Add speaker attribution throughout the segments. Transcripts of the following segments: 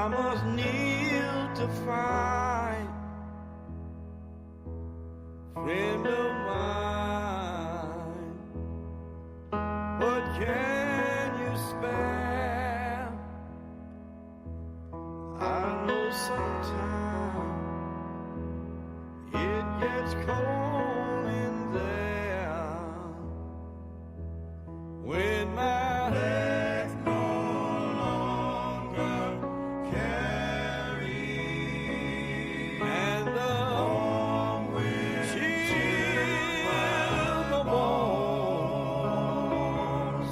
Speaker 1: I must kneel to find friend of mine. What can you spare? I know sometimes it gets cold in there when my legs no longer carry, and the warm wind chills my bones.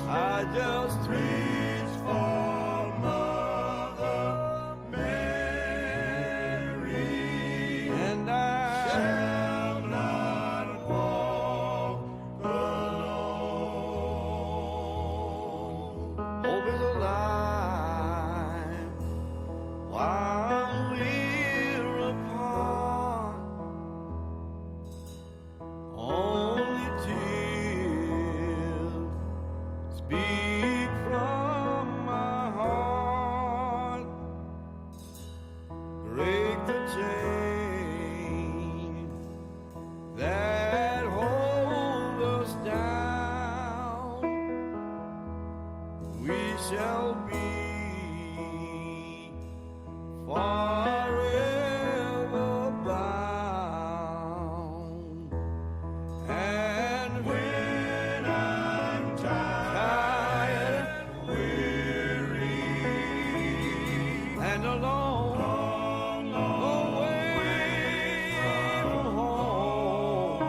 Speaker 1: I just reach for Mother Mary, and I shall not walk alone. Hope is alive while we're apart. Only tears speak from my heart. Break the chain that hold us down. We shall be forever bound. And when I'm tired, weary, and alone, away from home,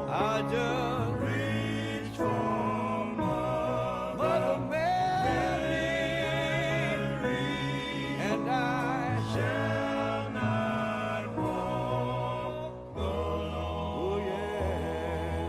Speaker 1: I just reach for Mother Mary, and I shall not walk alone. Oh, yeah.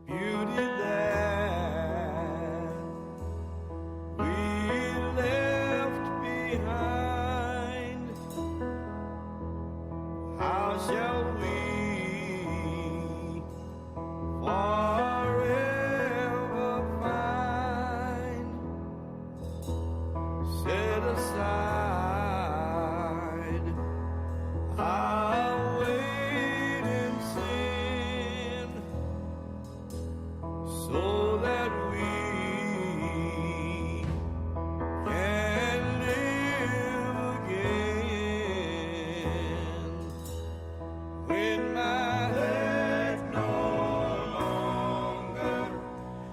Speaker 1: Beauty that we left behind, how shall we forever find? Set aside our weight in sin, so that we can live again. When my legs no longer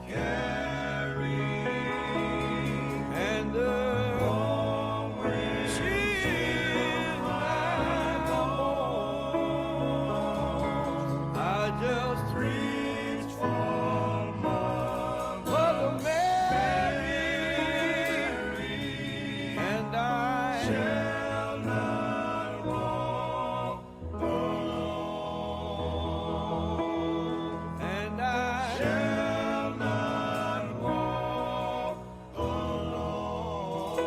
Speaker 1: carry, and the warm wind chills my bones, I just reach for Mother Mary, and I shall not walk alone, and I shall not walk alone,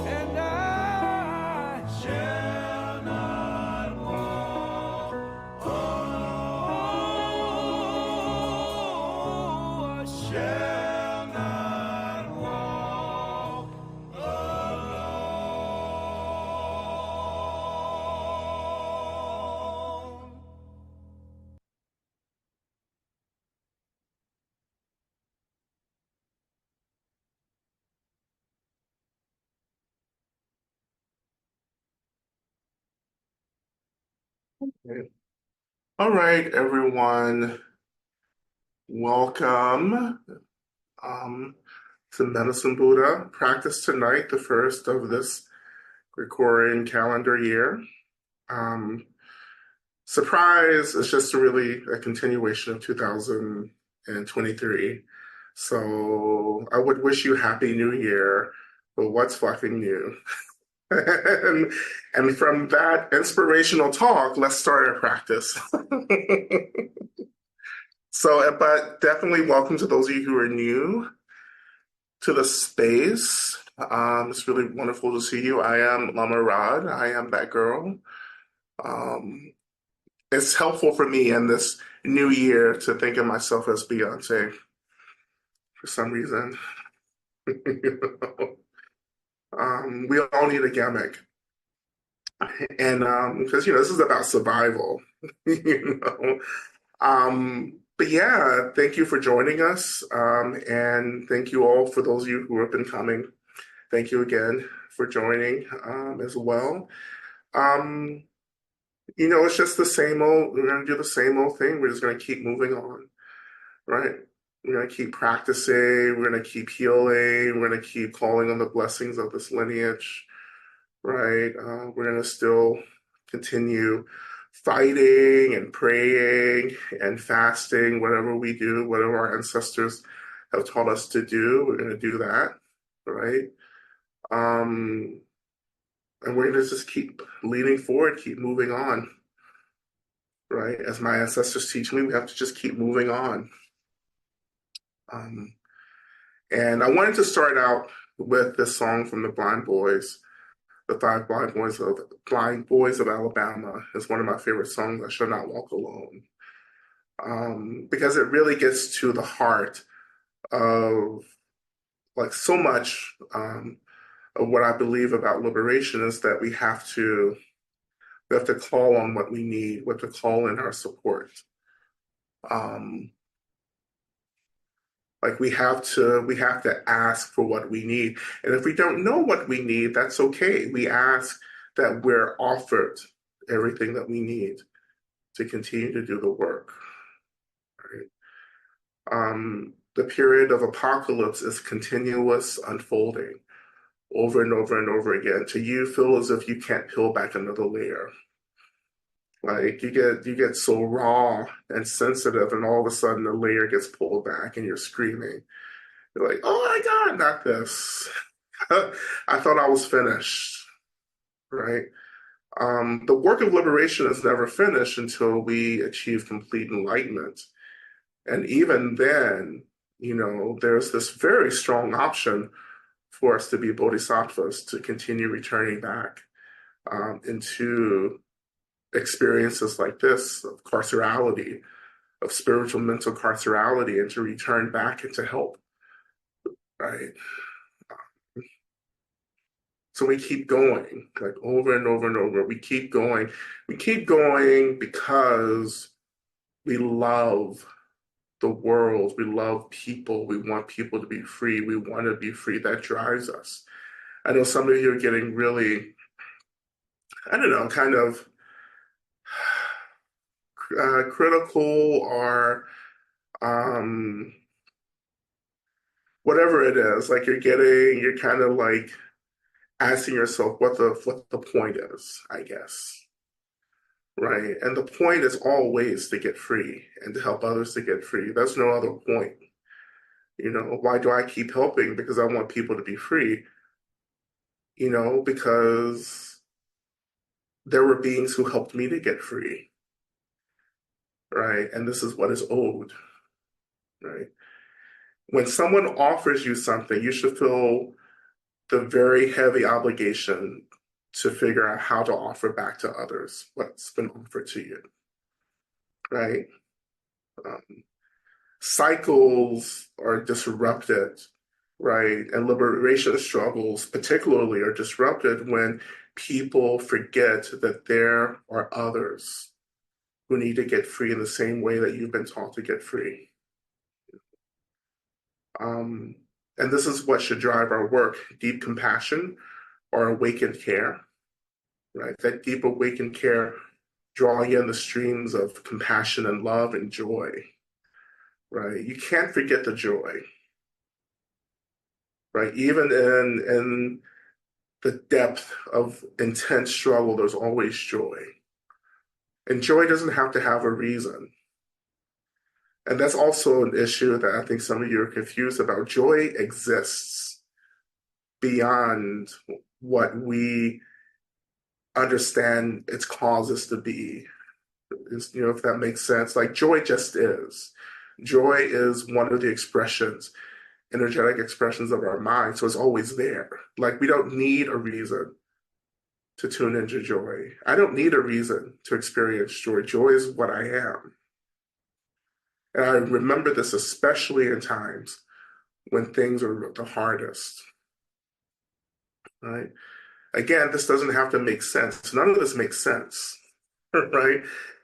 Speaker 1: and I shall not walk alone. I shall not walk alone.
Speaker 2: All right, everyone, welcome to Medicine Buddha. Practice tonight, the first of this Gregorian calendar year. surprise, it's just really a continuation of 2023. So I would wish you Happy New Year, but what's fucking new? and, and from that inspirational talk, let's start our practice. So, but definitely welcome to those of you who are new to the space. It's really wonderful to see you. I am Lama Rod. I am that girl. Um, it's helpful for me in this new year to think of myself as Beyonce for some reason. You know? We all need a gimmick. And because, this is about survival, you know. But yeah, thank you for joining us. And thank you all for those of you who have been coming. Thank you again for joining as well. Um, it's just the same old, we're going to do the same old thing. We're just going to keep moving on, right? We're going to keep practicing. We're going to keep healing. We're going to keep calling on the blessings of this lineage, right? We're going to still continue fighting and praying and fasting, whatever we do, whatever our ancestors have taught us to do, we're going to do that, right? And we're going to just keep leaning forward, keep moving on, right? As my ancestors teach me, we have to just keep moving on. And I wanted to start out with this song from the Blind Boys. The Five Blind Boys of Alabama is one of my favorite songs. I Shall Not Walk Alone, because it really gets to the heart of like so much of what I believe about liberation is that we have to call on what we need, what to call in our support. Like we have to ask for what we need. And if we don't know what we need, that's okay. We ask that we're offered everything that we need to continue to do the work. Right? The period of apocalypse is continuous unfolding over and over and over again. To you, feel as if you can't peel back another layer. Like you get so raw and sensitive, and all of a sudden the layer gets pulled back, and you're screaming. You're like, "Oh my God, not this!" I thought I was finished, right? The work of liberation is never finished until we achieve complete enlightenment, and even then, there's this very strong option for us to be bodhisattvas to continue returning back into experiences like this of carcerality, of spiritual mental carcerality, and to return back and to help, right? So we keep going, like over and over and over. We keep going. We keep going because we love the world. We love people. We want people to be free. We want to be free. That drives us. I know some of you are getting really, I don't know, kind of critical or whatever it is. Like you're kind of like asking yourself what the point is, I guess. Right. And the point is always to get free and to help others to get free. There's no other point. Why do I keep helping? Because I want people to be free. Because there were beings who helped me to get free. Right. And this is what is owed. Right. When someone offers you something, you should feel the very heavy obligation to figure out how to offer back to others what's been offered to you. Right. Cycles are disrupted, right? And liberation struggles, particularly, are disrupted when people forget that there are others who need to get free in the same way that you've been taught to get free. And this is what should drive our work: deep compassion or awakened care, right? That deep awakened care drawing in the streams of compassion and love and joy, right? You can't forget the joy, right? Even in the depth of intense struggle, there's always joy, And joy doesn't have to have a reason. And that's also an issue that I think some of you are confused about. Joy exists beyond what we understand its causes to be. If that makes sense. Like joy just is. Joy is one of the expressions, energetic expressions of our mind. So it's always there. Like we don't need a reason to tune into joy. I don't need a reason to experience joy. Joy is what I am. And I remember this especially in times when things are the hardest, right? Again, this doesn't have to make sense. None of this makes sense, right?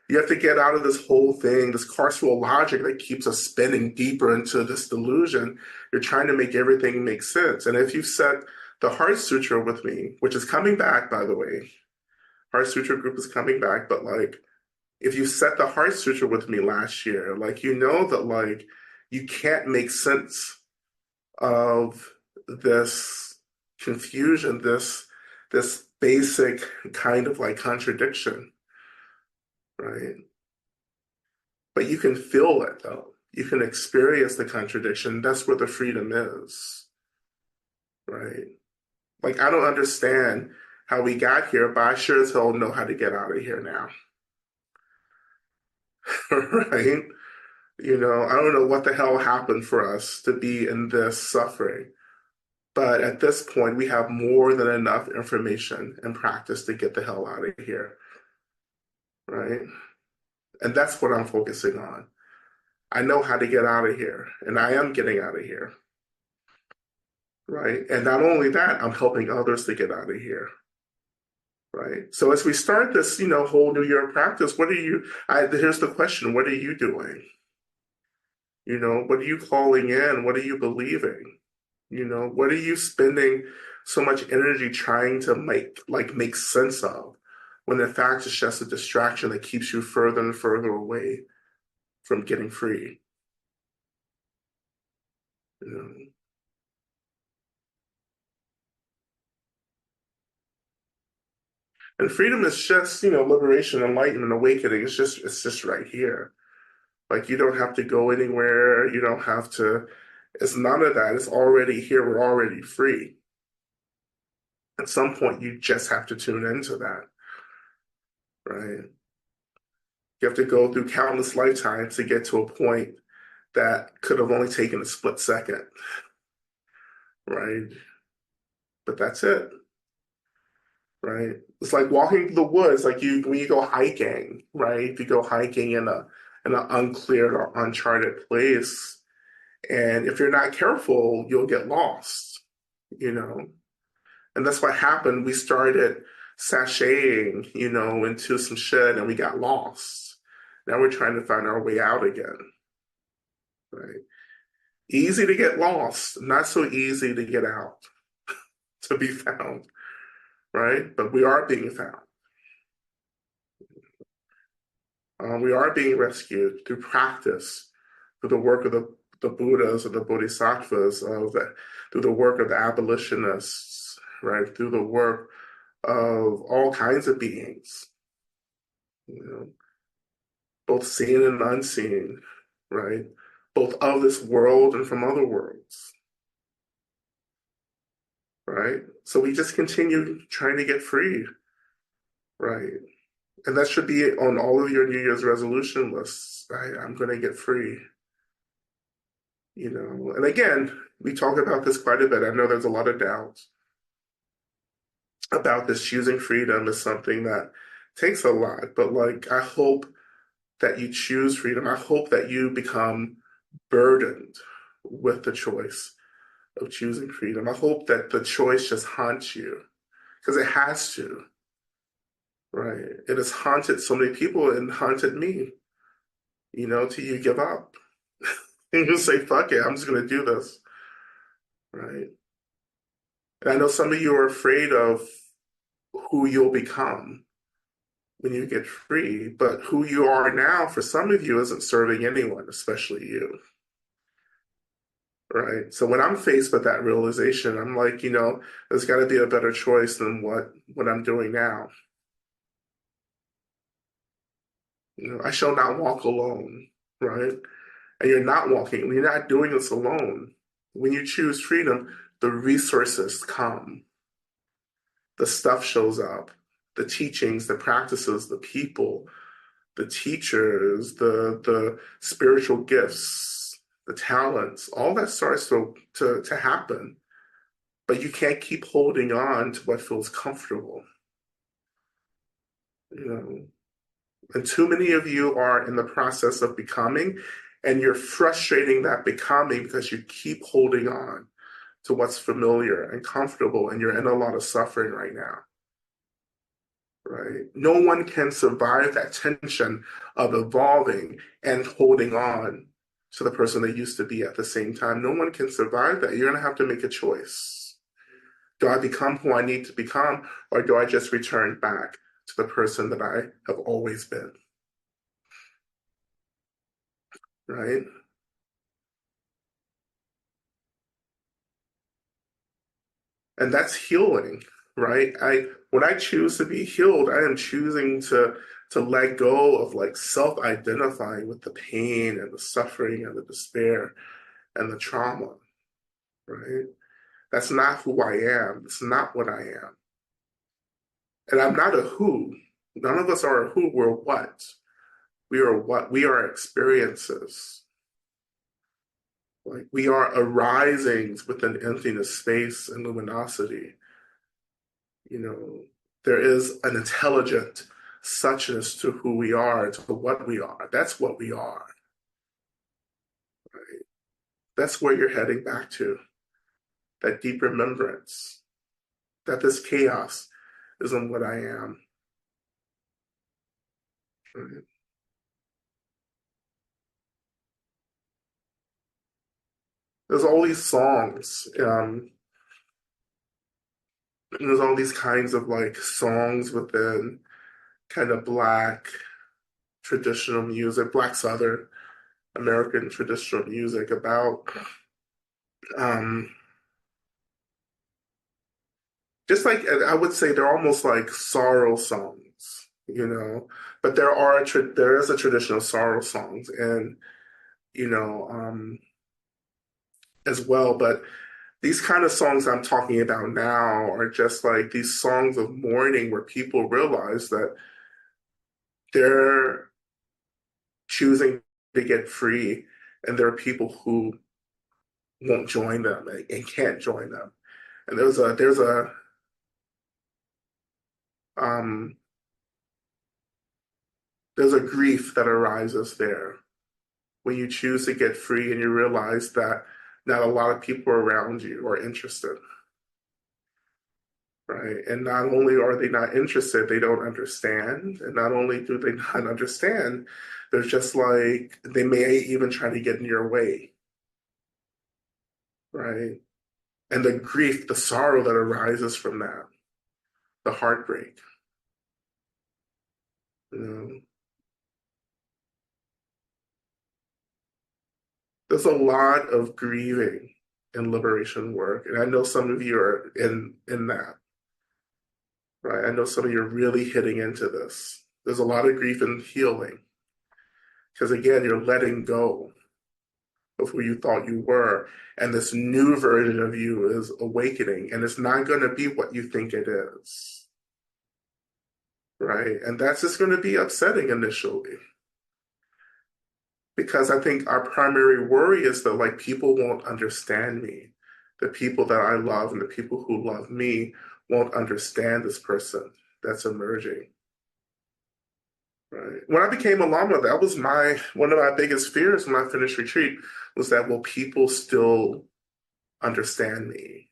Speaker 2: You have to get out of this whole thing, this carceral logic that keeps us spinning deeper into this delusion. You're trying to make everything make sense. And if you set the Heart Sutra with me, which is coming back, by the way, Heart Sutra group is coming back, but like, if you set the Heart Sutra with me last year, like, you know that like, you can't make sense of this confusion, this basic kind of like contradiction, right? But you can feel it though. You can experience the contradiction. That's where the freedom is, right? Like I don't understand how we got here, but I sure as hell know how to get out of here now. Right? I don't know what the hell happened for us to be in this suffering. But at this point, we have more than enough information and practice to get the hell out of here, right? And that's what I'm focusing on. I know how to get out of here, and I am getting out of here, right? And not only that, I'm helping others to get out of here, right? So as we start this, whole new year of practice, here's the question, what are you doing? What are you calling in? What are you believing? What are you spending so much energy trying to make sense of when in fact it's just a distraction that keeps you further and further away from getting free? You know? And freedom is just, liberation, enlightenment, awakening. It's just right here. Like you don't have to go anywhere. You don't have to, it's none of that. It's already here. We're already free. At some point, you just have to tune into that, right? You have to go through countless lifetimes to get to a point that could have only taken a split second, right? But that's it, right? It's like walking through the woods, like when you go hiking, right? If you go hiking in an uncleared or uncharted place, and if you're not careful, you'll get lost, you know. And that's what happened. We started sashaying, into some shit, and we got lost. Now we're trying to find our way out again, right? Easy to get lost, not so easy to get out, to be found, right? But we are being found. We are being rescued through practice, through the work of the Buddhas and the Bodhisattvas, through the work of the abolitionists, right? Through the work of all kinds of beings, both seen and unseen, right? Both of this world and from other worlds, right? So we just continue trying to get free, right? And that should be on all of your New Year's resolution lists, right? I'm going to get free, And again, we talk about this quite a bit. I know there's a lot of doubts about this. Choosing freedom is something that takes a lot, but I hope that you choose freedom. I hope that you become burdened with the choice of choosing freedom. I hope that the choice just haunts you, because it has to, right? It has haunted so many people and haunted me, till you give up. And you say, fuck it, I'm just going to do this, right? And I know some of you are afraid of who you'll become when you get free, but who you are now, for some of you, isn't serving anyone, especially you. Right. So when I'm faced with that realization, I'm like, there's got to be a better choice than what I'm doing now. I shall not walk alone, right? And you're not walking, you're not doing this alone. When you choose freedom, the resources come, the stuff shows up, the teachings, the practices, the people, the teachers, the spiritual gifts, the talents, all that starts to happen. But you can't keep holding on to what feels comfortable. You know, and too many of you are in the process of becoming, and you're frustrating that becoming because you keep holding on to what's familiar and comfortable, and you're in a lot of suffering right now. Right? No one can survive that tension of evolving and holding on to the person they used to be at the same time. No one can survive that. You're going to have to make a choice. Do I become who I need to become, or do I just return back to the person that I have always been? Right? And that's healing, right? I When I choose to be healed, I am choosing to let go of like self-identifying with the pain and the suffering and the despair and the trauma, right? That's not who I am. It's not what I am. And I'm not a who. None of us are a who. We're what. We are what. We are experiences. Like we are arisings within emptiness, space, and luminosity. You know, there is an intelligent suchness to who we are, to what we are. That's what we are. Right? That's where you're heading back to. That deep remembrance that this chaos isn't what I am. Right? There's all these songs. There's all these kinds of like songs within kind of Black traditional music, Black Southern American traditional music about um, just like I would say they're almost like sorrow songs, But there is a tradition of sorrow songs, and you know, as well. But these kind of songs I'm talking about now are just like these songs of mourning where people realize that they're choosing to get free, and there are people who won't join them and can't join them. And um, there's a grief that arises there when you choose to get free and you realize that not a lot of people around you are interested, right? And not only are they not interested, they don't understand. And not only do they not understand, they're just like, they may even try to get in your way, right? And the grief, the sorrow that arises from that, the heartbreak, you know. There's a lot of grieving and liberation work. And I know some of you are in that, right? I know some of you are really hitting into this. There's a lot of grief and healing. Because again, you're letting go of who you thought you were. And this new version of you is awakening. And it's not going to be what you think it is. Right. And that's just going to be upsetting initially. Because I think our primary worry is that like people won't understand me. The people that I love and the people who love me won't understand this person that's emerging. Right. When I became a Lama, that was one of my biggest fears when I finished retreat was that will people still understand me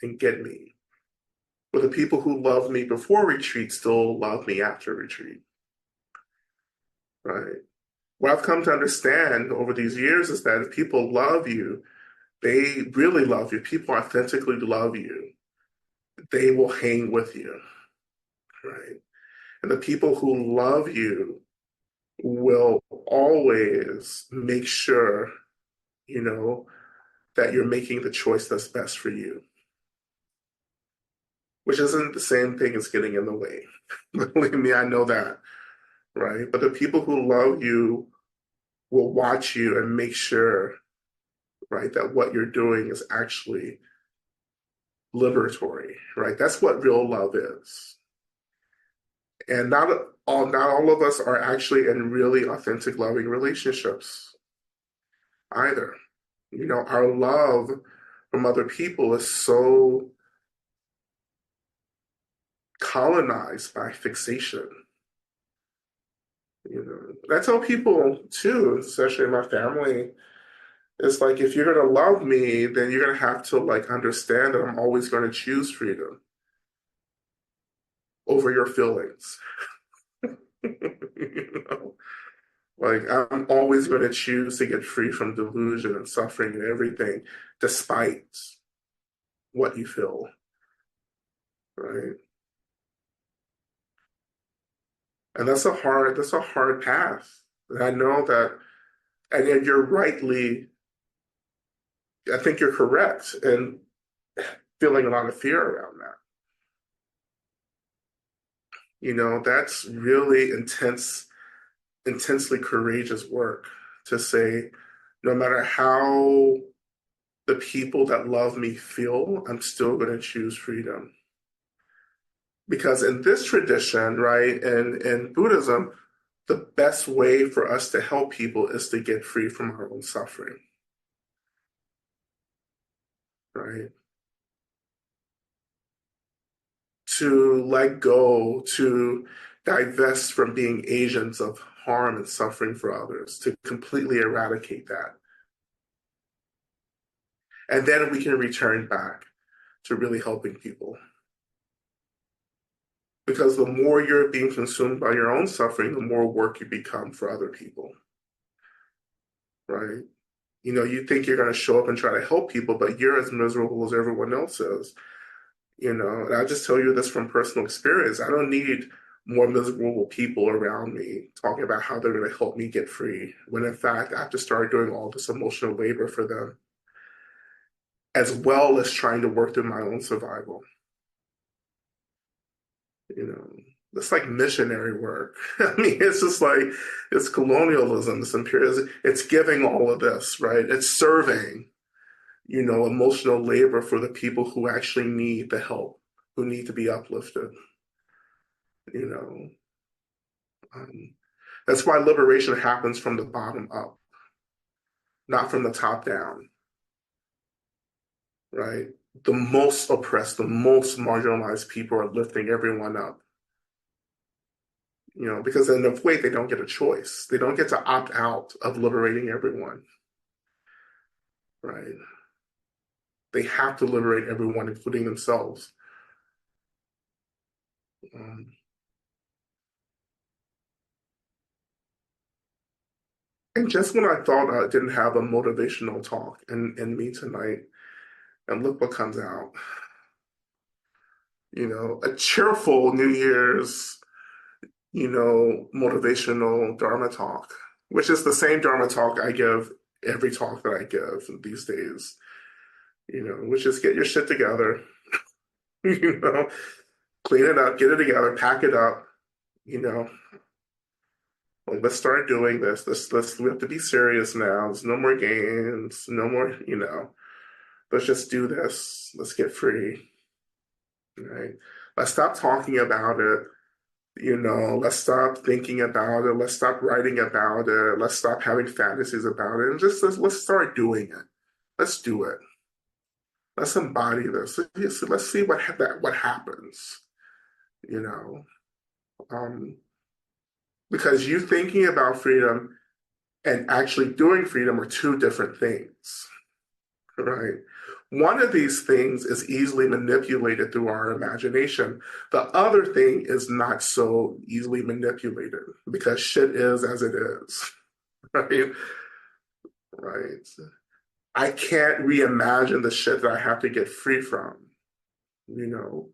Speaker 2: and get me? Will the people who loved me before retreat still love me after retreat? Right. What I've come to understand over these years is that if people love you, they really love you, people authentically love you, they will hang with you. Right. And the people who love you will always make sure, you know, that you're making the choice that's best for you, which isn't the same thing as getting in the way. Believe me, I know that. right? But the people who love you will watch you and make sure, right, that what you're doing is actually liberatory, right? That's what real love is. And not all of us are actually in really authentic loving relationships either. Our love from other people is so colonized by fixation. I tell people too, especially in my family, it's like if you're gonna love me, then you're gonna have to like understand that I'm always gonna choose freedom over your feelings. you know, like I'm always gonna choose to get free from delusion and suffering and everything, despite what you feel, right? And that's a hard path. And I know that, and yet you're rightly, I think you're correct in feeling a lot of fear around that. That's really intensely courageous work to say, no matter how the people that love me feel, I'm still going to choose freedom. Because in this tradition, right, in Buddhism, the best way for us to help people is to get free from our own suffering, right? To let go, to divest from being agents of harm and suffering for others, to completely eradicate that. And then we can return back to really helping people. Because the more you're being consumed by your own suffering, the more work you become for other people, right? You think you're going to show up and try to help people, but you're as miserable as everyone else is. And I just tell you this from personal experience. I don't need more miserable people around me talking about how they're going to help me get free, when in fact I have to start doing all this emotional labor for them, as well as trying to work through my own survival. You know, it's like missionary work. I mean, it's just like it's colonialism, it's imperialism. It's giving all of this, right? It's serving, emotional labor for the people who actually need the help, who need to be uplifted. You know, um, that's why liberation happens from the bottom up, not from the top down, right? The most oppressed, the most marginalized people are lifting everyone up. Because in a way they don't get a choice. They don't get to opt out of liberating everyone, right? They have to liberate everyone, including themselves. Um, and just when I thought I didn't have a motivational talk in me tonight, and look what comes out. A cheerful New Year's, motivational Dharma talk, which is the same Dharma talk I give every talk that I give these days, which is get your shit together, you know, clean it up, get it together, pack it up, you know, like let's start doing this. We have to be serious now. There's no more games, no more, let's just do this. Let's get free, right? Let's stop talking about it. Let's stop thinking about it. Let's stop writing about it. Let's stop having fantasies about it. And just let's start doing it. Let's do it. Let's embody this. Let's see what happens. You know, um, because you thinking about freedom and actually doing freedom are two different things, right? One of these things is easily manipulated through our imagination. The other thing is not so easily manipulated because shit is as it is, right? Right. I can't reimagine the shit that I have to get free from, you know?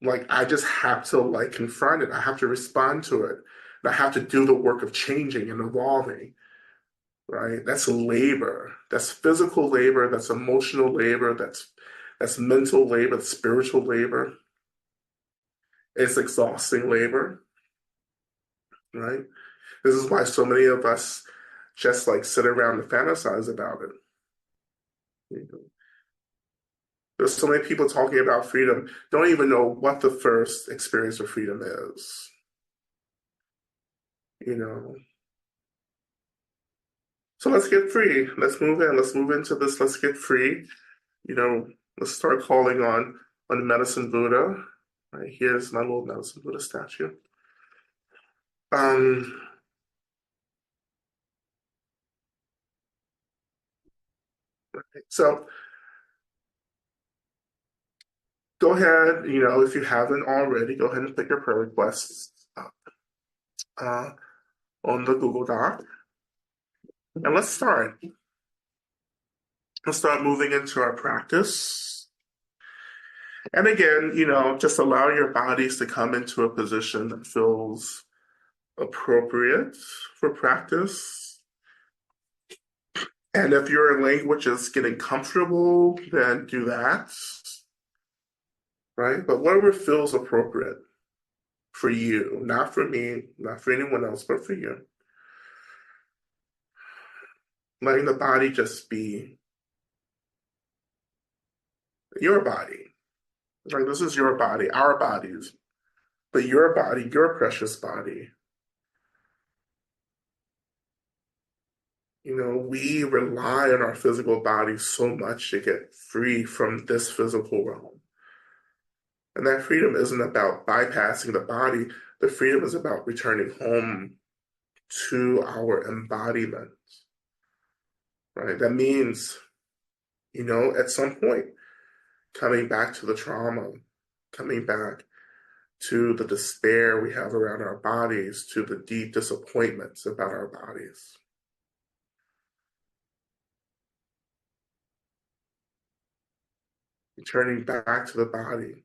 Speaker 2: Like I just have to like confront it. I have to respond to it. And I have to do the work of changing and evolving, right? That's labor. That's physical labor. That's emotional labor. That's mental labor. That's spiritual labor. It's exhausting labor. right? This is why so many of us just like sit around and fantasize about it. You know? There's so many people talking about freedom, don't even know what the first experience of freedom is. You know, so let's get free. Let's move in. Let's move into this. Let's get free. You know, let's start calling on Medicine Buddha. Right, here's my little Medicine Buddha statue. Um, so go ahead, you know, if you haven't already, go ahead and put your prayer requests up uh, on the Google Doc. And let's start. Let's start moving into our practice. And again, you know, just allow your bodies to come into a position that feels appropriate for practice. And if your language is getting comfortable, then do that, right? But whatever feels appropriate for you, not for me, not for anyone else, but for you. Letting the body just be your body. Like this is your body, our bodies, but your body, your precious body. You know, we rely on our physical bodies so much to get free from this physical realm. And that freedom isn't about bypassing the body. The freedom is about returning home to our embodiment, right? That means, you know, at some point, coming back to the trauma, coming back to the despair we have around our bodies, to the deep disappointments about our bodies. Returning back to the body.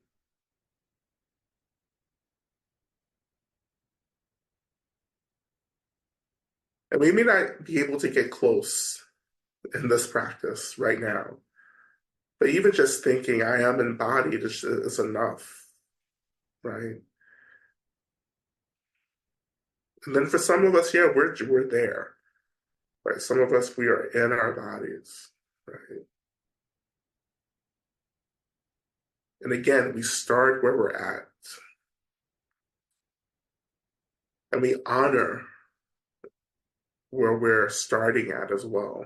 Speaker 2: And we may not be able to get close in this practice right now, but even just thinking I am embodied is enough, right? And then for some of us, yeah, we're there, right? Some of us, we are in our bodies, right? And again, we start where we're at, and we honor where we're starting at as well.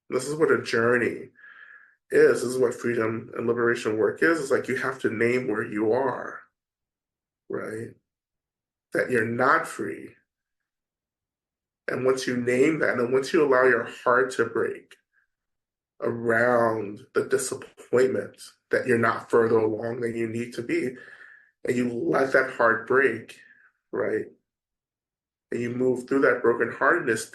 Speaker 2: This is what a journey is. This is what freedom and liberation work is. It's like you have to name where you are, right? That you're not free. And once you name that, and once you allow your heart to break around the disappointment that you're not further along than you need to be, and you let that heart break, right? And you move through that brokenheartedness,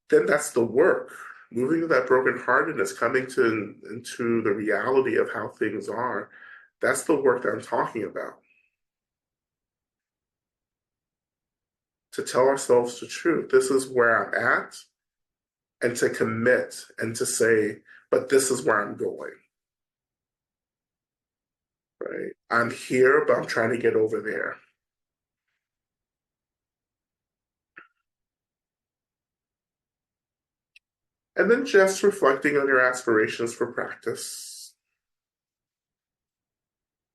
Speaker 2: then that's the work. Moving through that brokenheartedness, coming to into the reality of how things are, that's the work that I'm talking about. To tell ourselves the truth. This is where I'm at, and to commit and to say, but this is where I'm going. Right? I'm here, but I'm trying to get over there. And then just reflecting on your aspirations for practice.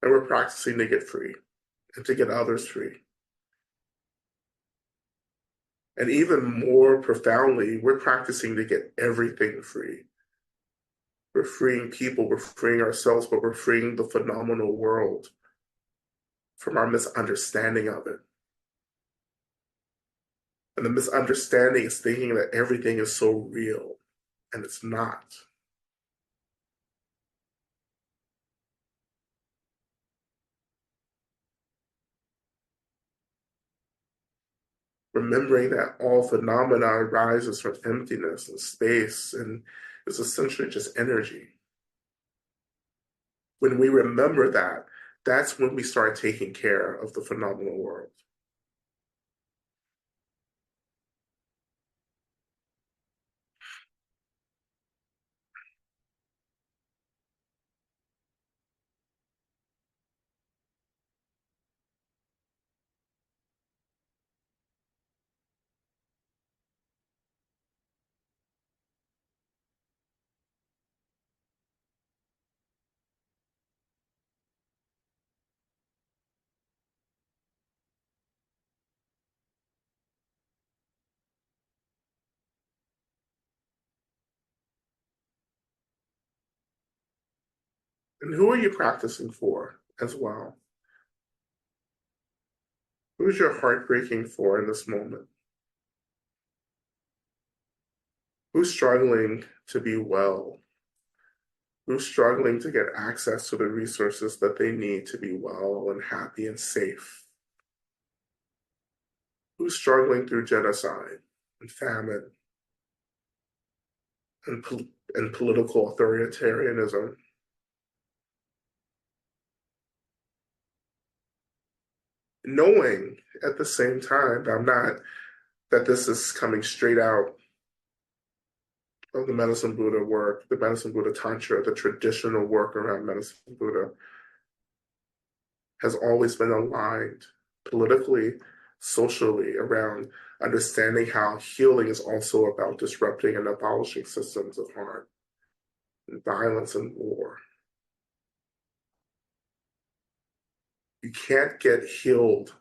Speaker 2: And we're practicing to get free and to get others free. And even more profoundly, we're practicing to get everything free. We're freeing people, we're freeing ourselves, but we're freeing the phenomenal world from our misunderstanding of it. And the misunderstanding is thinking that everything is so real, and it's not. Remembering that all phenomena arises from emptiness and space and is essentially just energy. When we remember that, that's when we start taking care of the phenomenal world. And who are you practicing for as well? Who's your heart breaking for in this moment? Who's struggling to be well? Who's struggling to get access to the resources that they need to be well and happy and safe? Who's struggling through genocide and famine and, and political authoritarianism? Knowing at the same time, I'm not that this is coming straight out of the Medicine Buddha work, the Medicine Buddha Tantra, the traditional work around Medicine Buddha has always been aligned politically, socially around understanding how healing is also about disrupting and abolishing systems of harm and violence and war. You can't get healed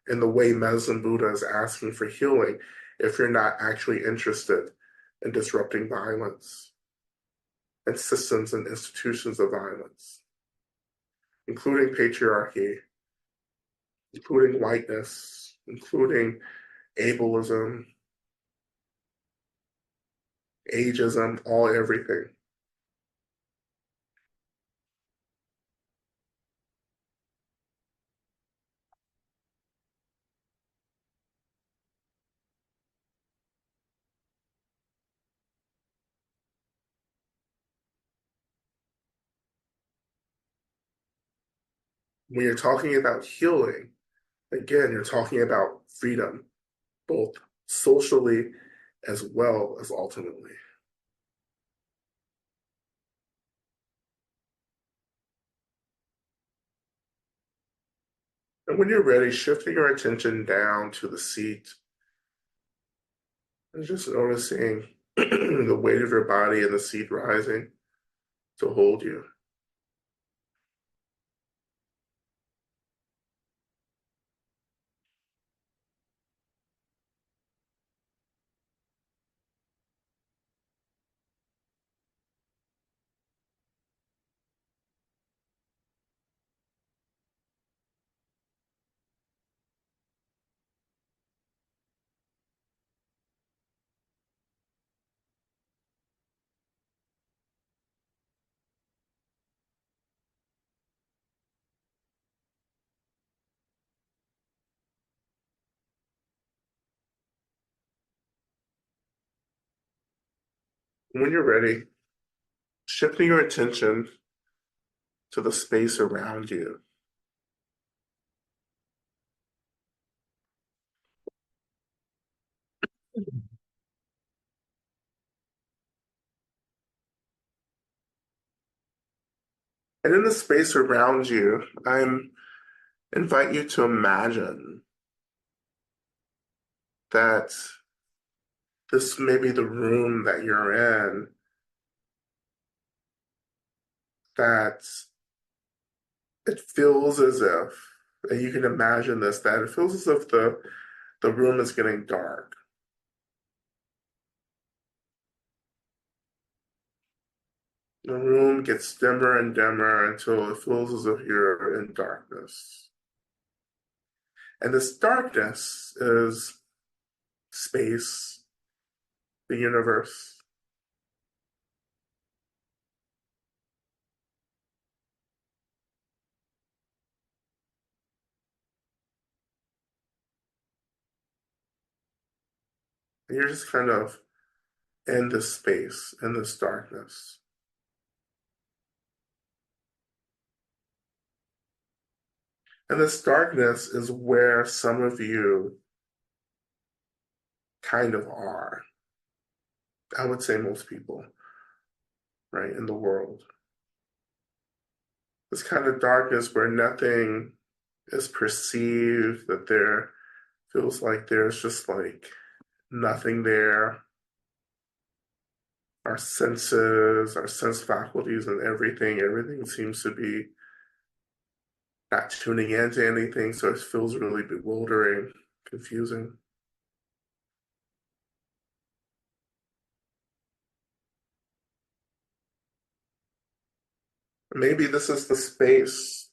Speaker 2: in the way Medicine Buddha is asking for healing if you're not actually interested in disrupting violence and systems and institutions of violence, including patriarchy, including whiteness, including ableism, ageism, all everything. When you're talking about healing, again, you're talking about freedom, both socially as well as ultimately. And when you're ready, shifting your attention down to the seat and just noticing the weight of your body and the seat rising to hold you. When you're ready, shifting your attention to the space around you. And in the space around you, I invite you to imagine that this may be the room that you're in, that it feels as if, and you can imagine this, that it feels as if the room is getting dark. The room gets dimmer and dimmer until it feels as if you're in darkness. And this darkness is space, the universe. And you're just kind of in this space, in this darkness. And this darkness is where some of you kind of are. I would say most people, right, in the world. This kind of darkness where nothing is perceived, that there feels like there's just like nothing there. Our senses, our sense faculties, and everything seems to be not tuning into anything, so it feels really bewildering, confusing. Maybe this is the space.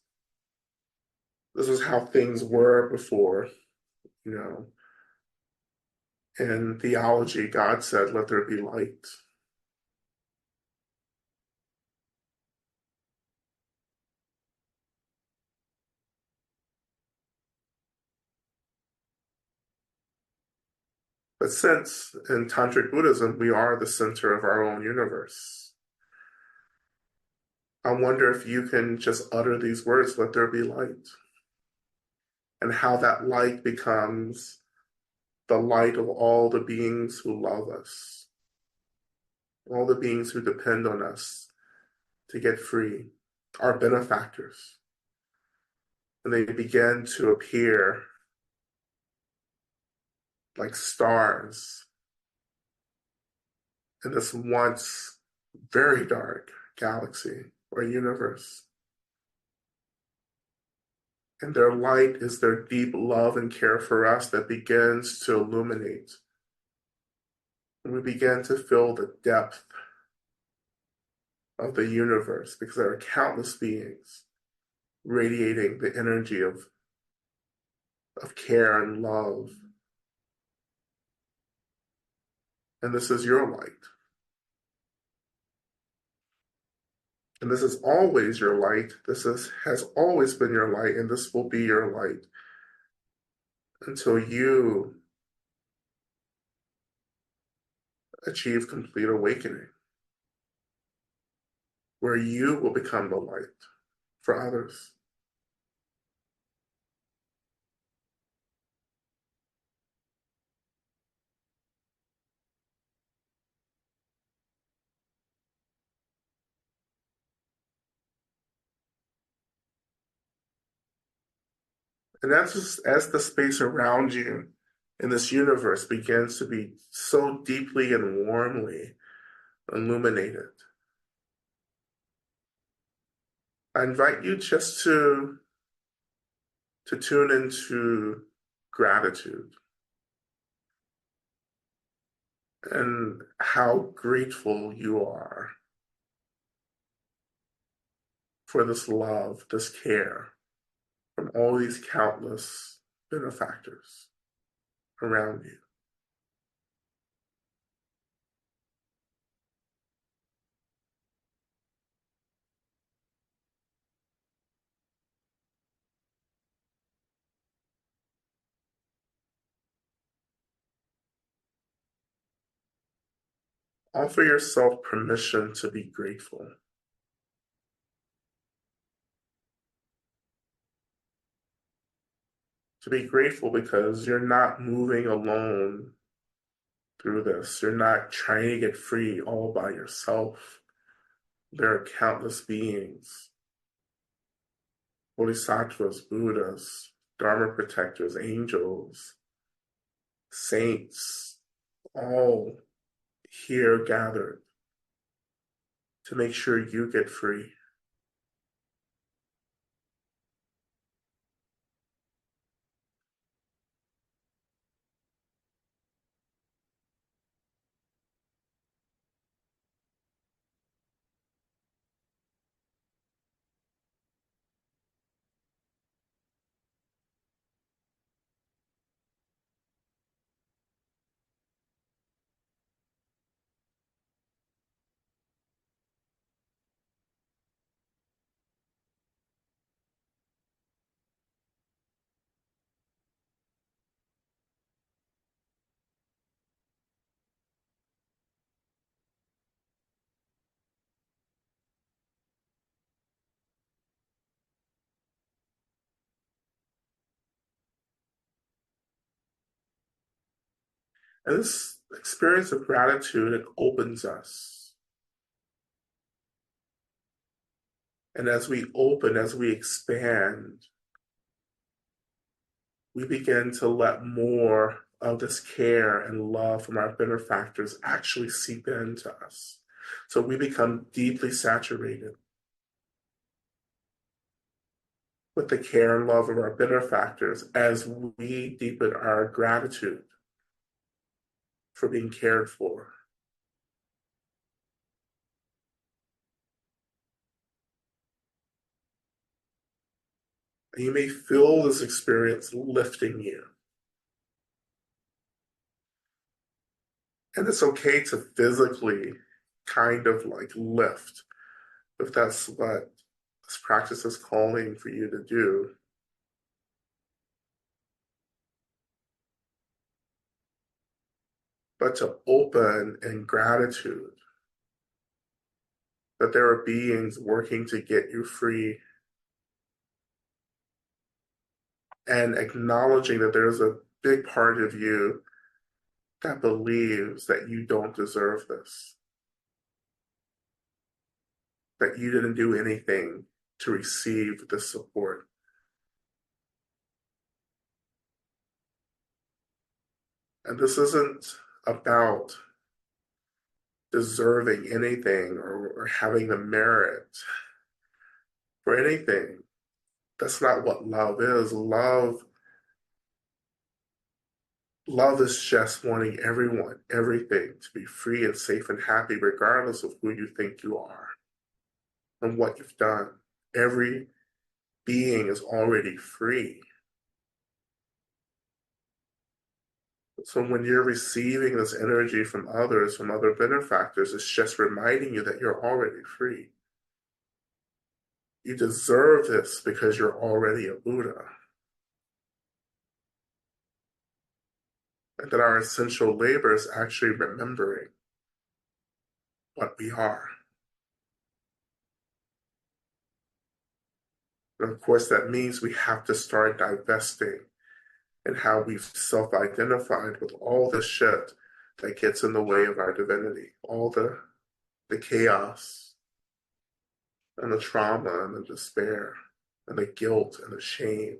Speaker 2: This is how things were before, you know. In theology, God said, "Let there be light." But since in Tantric Buddhism, we are the center of our own universe, I wonder if you can just utter these words, "Let there be light," and how that light becomes the light of all the beings who love us, all the beings who depend on us to get free, our benefactors. And they begin to appear like stars in this once very dark galaxy or universe. And their light is their deep love and care for us that begins to illuminate. And we begin to feel the depth of the universe because there are countless beings radiating the energy of care and love. And this is your light. And this is always your light. Has always been your light, and this will be your light until you achieve complete awakening, where you will become the light for others. And that's just as the space around you in this universe begins to be so deeply and warmly illuminated. I invite you just to tune into gratitude and how grateful you are for this love, this care from all these countless benefactors around you. Offer yourself permission to be grateful. To be grateful because you're not moving alone through this. You're not trying to get free all by yourself. There are countless beings, bodhisattvas, Buddhas, Dharma protectors, angels, saints, all here gathered to make sure you get free. And this experience of gratitude, it opens us. And as we open, as we expand, we begin to let more of this care and love from our benefactors actually seep into us. So we become deeply saturated with the care and love of our benefactors as we deepen our gratitude for being cared for. And you may feel this experience lifting you. And it's okay to physically kind of like lift if that's what this practice is calling for you to do. But to open in gratitude that there are beings working to get you free, and acknowledging that there's a big part of you that believes that you don't deserve this, that you didn't do anything to receive this support. And this isn't about deserving anything or having the merit for anything. That's not what love is. Love is just wanting everyone, everything to be free and safe and happy, regardless of who you think you are and what you've done. Every being is already free. So when you're receiving this energy from others, from other benefactors, it's just reminding you that you're already free. You deserve this because you're already a Buddha. And that our essential labor is actually remembering what we are. And of course, that means we have to start divesting in how we've self-identified with all the shit that gets in the way of our divinity, all the chaos and the trauma and the despair and the guilt and the shame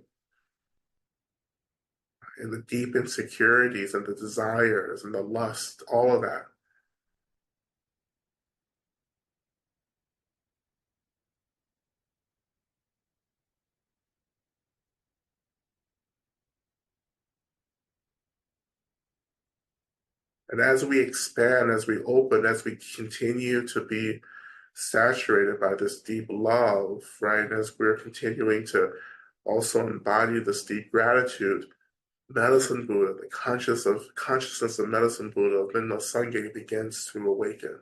Speaker 2: and the deep insecurities and the desires and the lust, all of that. And as we expand, as we open, as we continue to be saturated by this deep love, right, as we're continuing to also embody this deep gratitude, Medicine Buddha, the consciousness of Medicine Buddha, Minno Sangye, begins to awaken.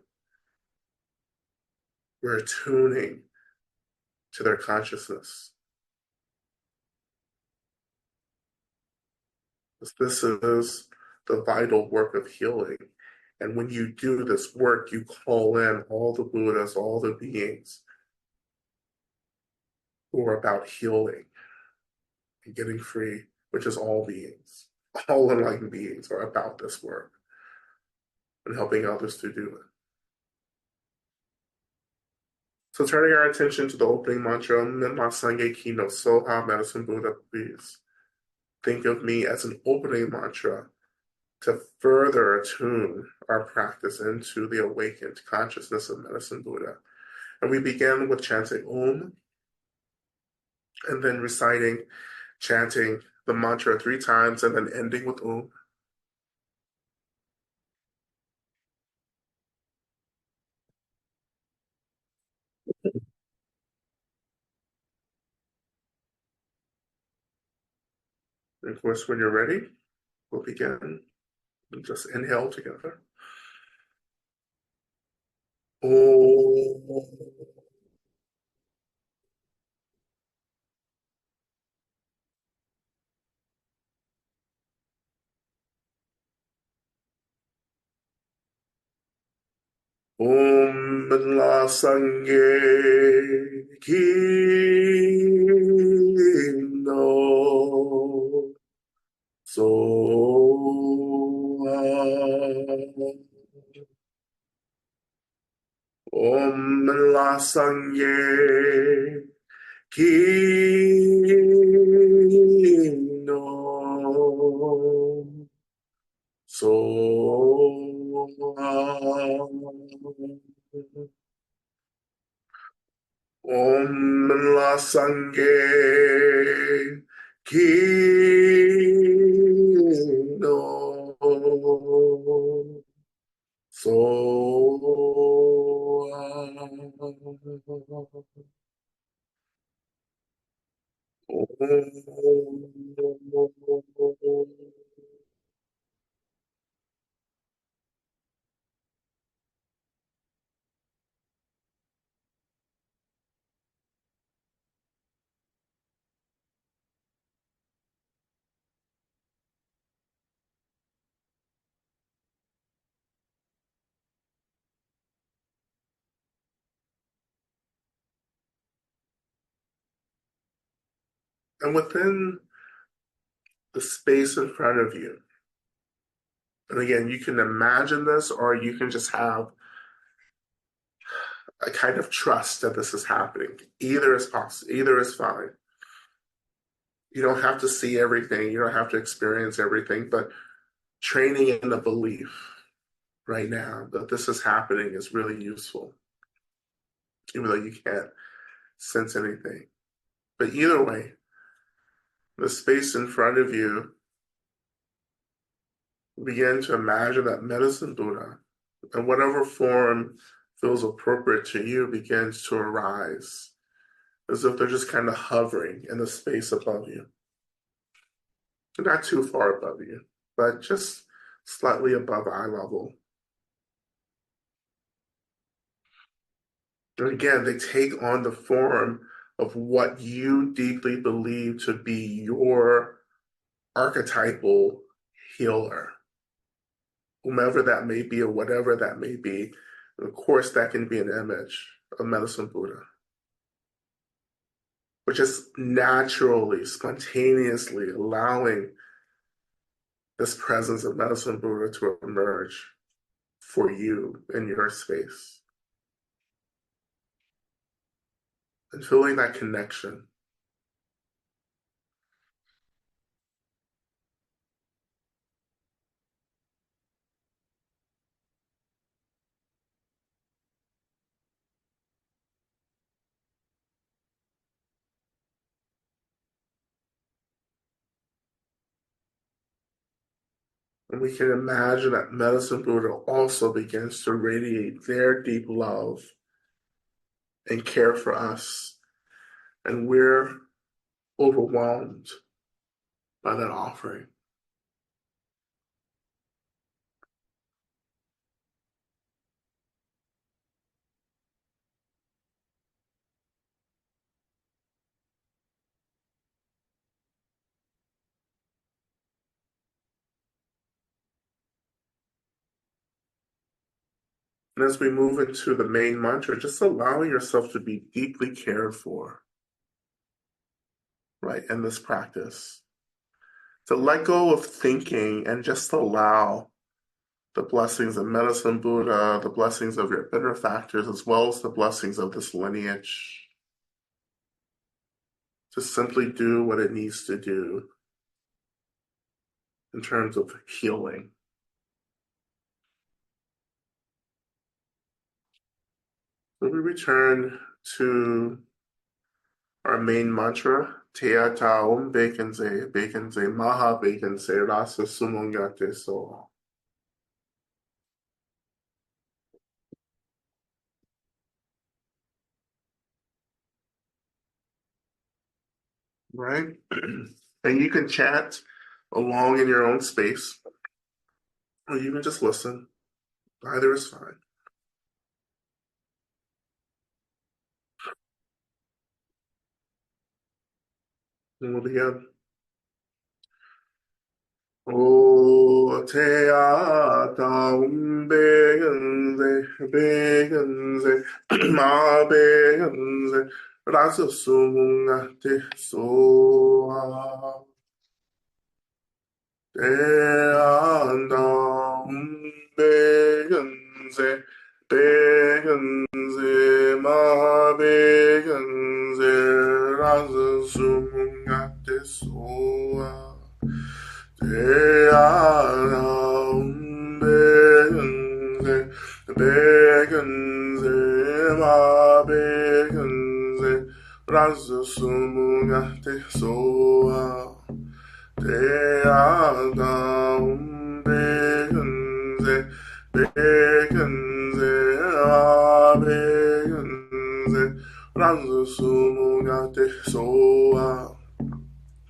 Speaker 2: We're attuning to their consciousness. This is the vital work of healing. And when you do this work, you call in all the Buddhas, all the beings who are about healing and getting free, which is all beings. All enlightened beings are about this work and helping others to do it. So turning our attention to the opening mantra, Minna Sangye Ki no Soha, Medicine Buddha, please think of me as an opening mantra to further attune our practice into the awakened consciousness of Medicine Buddha. And we begin with chanting Om, and then chanting the mantra 3 times, and then ending with Om. And of course, when you're ready, we'll begin. Just inhale together. Om. Om La Sangye Ki no So Om La Sangye Ki no So Om La Sangye Ki no So And within the space in front of you, and again, you can imagine this, or you can just have a kind of trust that this is happening. Either is possible, either is fine. You don't have to see everything, you don't have to experience everything, but training in the belief right now that this is happening is really useful, even though you can't sense anything. But either way, the space in front of you, begin to imagine that medicine Buddha, in whatever form feels appropriate to you, begins to arise, as if they're just kind of hovering in the space above you. Not too far above you, but just slightly above eye level. And again, they take on the form of what you deeply believe to be your archetypal healer, whomever that may be or whatever that may be. And of course, that can be an image of Medicine Buddha, which is naturally, spontaneously allowing this presence of Medicine Buddha to emerge for you in your space. And feeling that connection. And we can imagine that Medicine Buddha also begins to radiate their deep love and care for us. And we're overwhelmed by that offering. And as we move into the main mantra, just allowing yourself to be deeply cared for, right, in this practice. To let go of thinking and just allow the blessings of Medicine Buddha, the blessings of your benefactors, as well as the blessings of this lineage, to simply do what it needs to do in terms of healing. So we return to our main mantra, Tea Taum Baconze, Baconze, Maha Baconze, Rasa Sumongate So. Right? And you can chat along in your own space, or you can just listen. Either is fine. And we'll begin. O te ata begenze, begenze, ma begenze, rasa sumunga te soa. Te ata begenze, begenze, ma begenze, rasa sumunga te soa. Te aram begenze, begenze, ma begenze, rasa sumunga te soa. Te aram begenze, begenze, ma begenze, rasa sumunga te soa.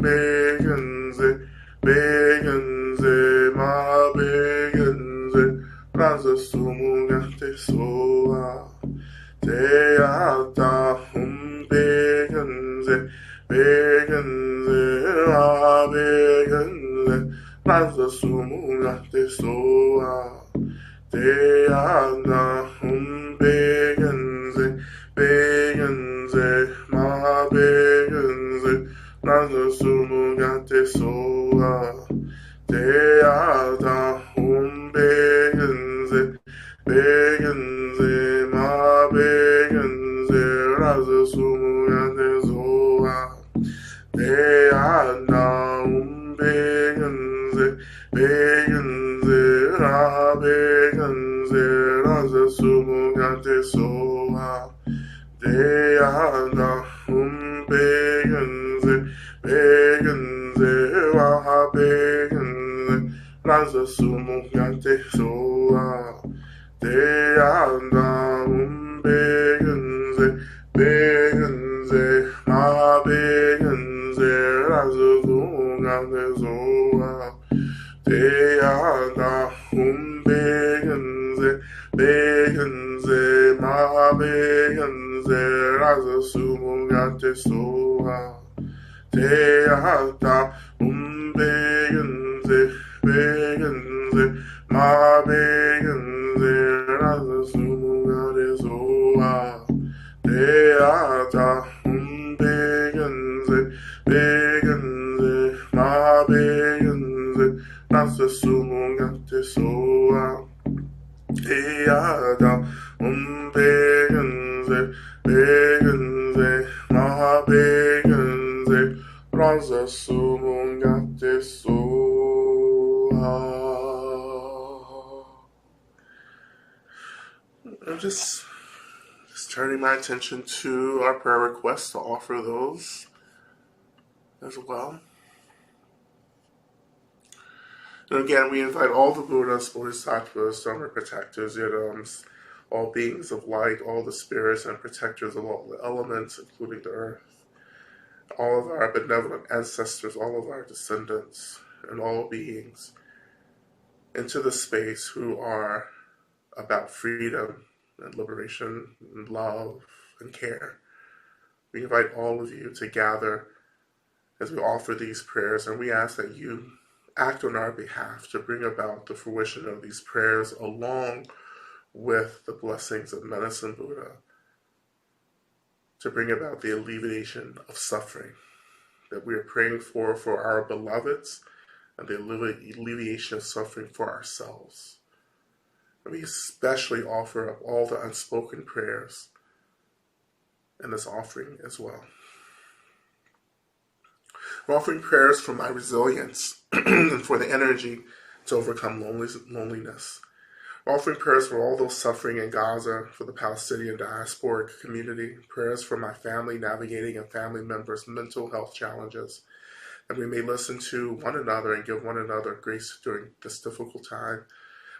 Speaker 2: begenze, begenze, ma begenze, raza sumugate soa. Teata begenze, begenze, ma begenze, raza sumugate soa. Teata begenze, begenze, ma begenze, raza sumugate soa. Teata begenze, begenze, ma begenze, raza sumugate soa. Teata begenze, begenze, ma begenze, raza sumugate soa. Teata begenze, begenze, ma begenze, raza sumugate soa. Teata begenze, begenze, ma begenze, raza sumugate soa. Teata begenze, begenze, ma begenze, raza sumugate soa. Teata begenze, begenze, ma begenze, raza sumugate soa. Teata begenze, begenze, ma begenze, raza sumugate soa. Teata begenze, begenze, ma begenze, raza sumugate soa. I'm just turning my attention to our prayer requests to offer those as well. And again, we invite all the Buddhas, Bodhisattvas, Dharma protectors, Yidams, all beings of light, all the spirits and protectors of all the elements, including the earth, all of our benevolent ancestors, all of our descendants, and all beings into the space who are about freedom and liberation and love and care. We invite all of you to gather as we offer these prayers, and we ask that you act on our behalf to bring about the fruition of these prayers along with the blessings of Medicine Buddha, to bring about the alleviation of suffering that we are praying for our beloveds, and the alleviation of suffering for ourselves. And we especially offer up all the unspoken prayers in this offering as well. We're offering prayers for my resilience and for the energy to overcome loneliness. We're offering prayers for all those suffering in Gaza, for the Palestinian diasporic community, prayers for my family navigating and family members' mental health challenges, that we may listen to one another and give one another grace during this difficult time.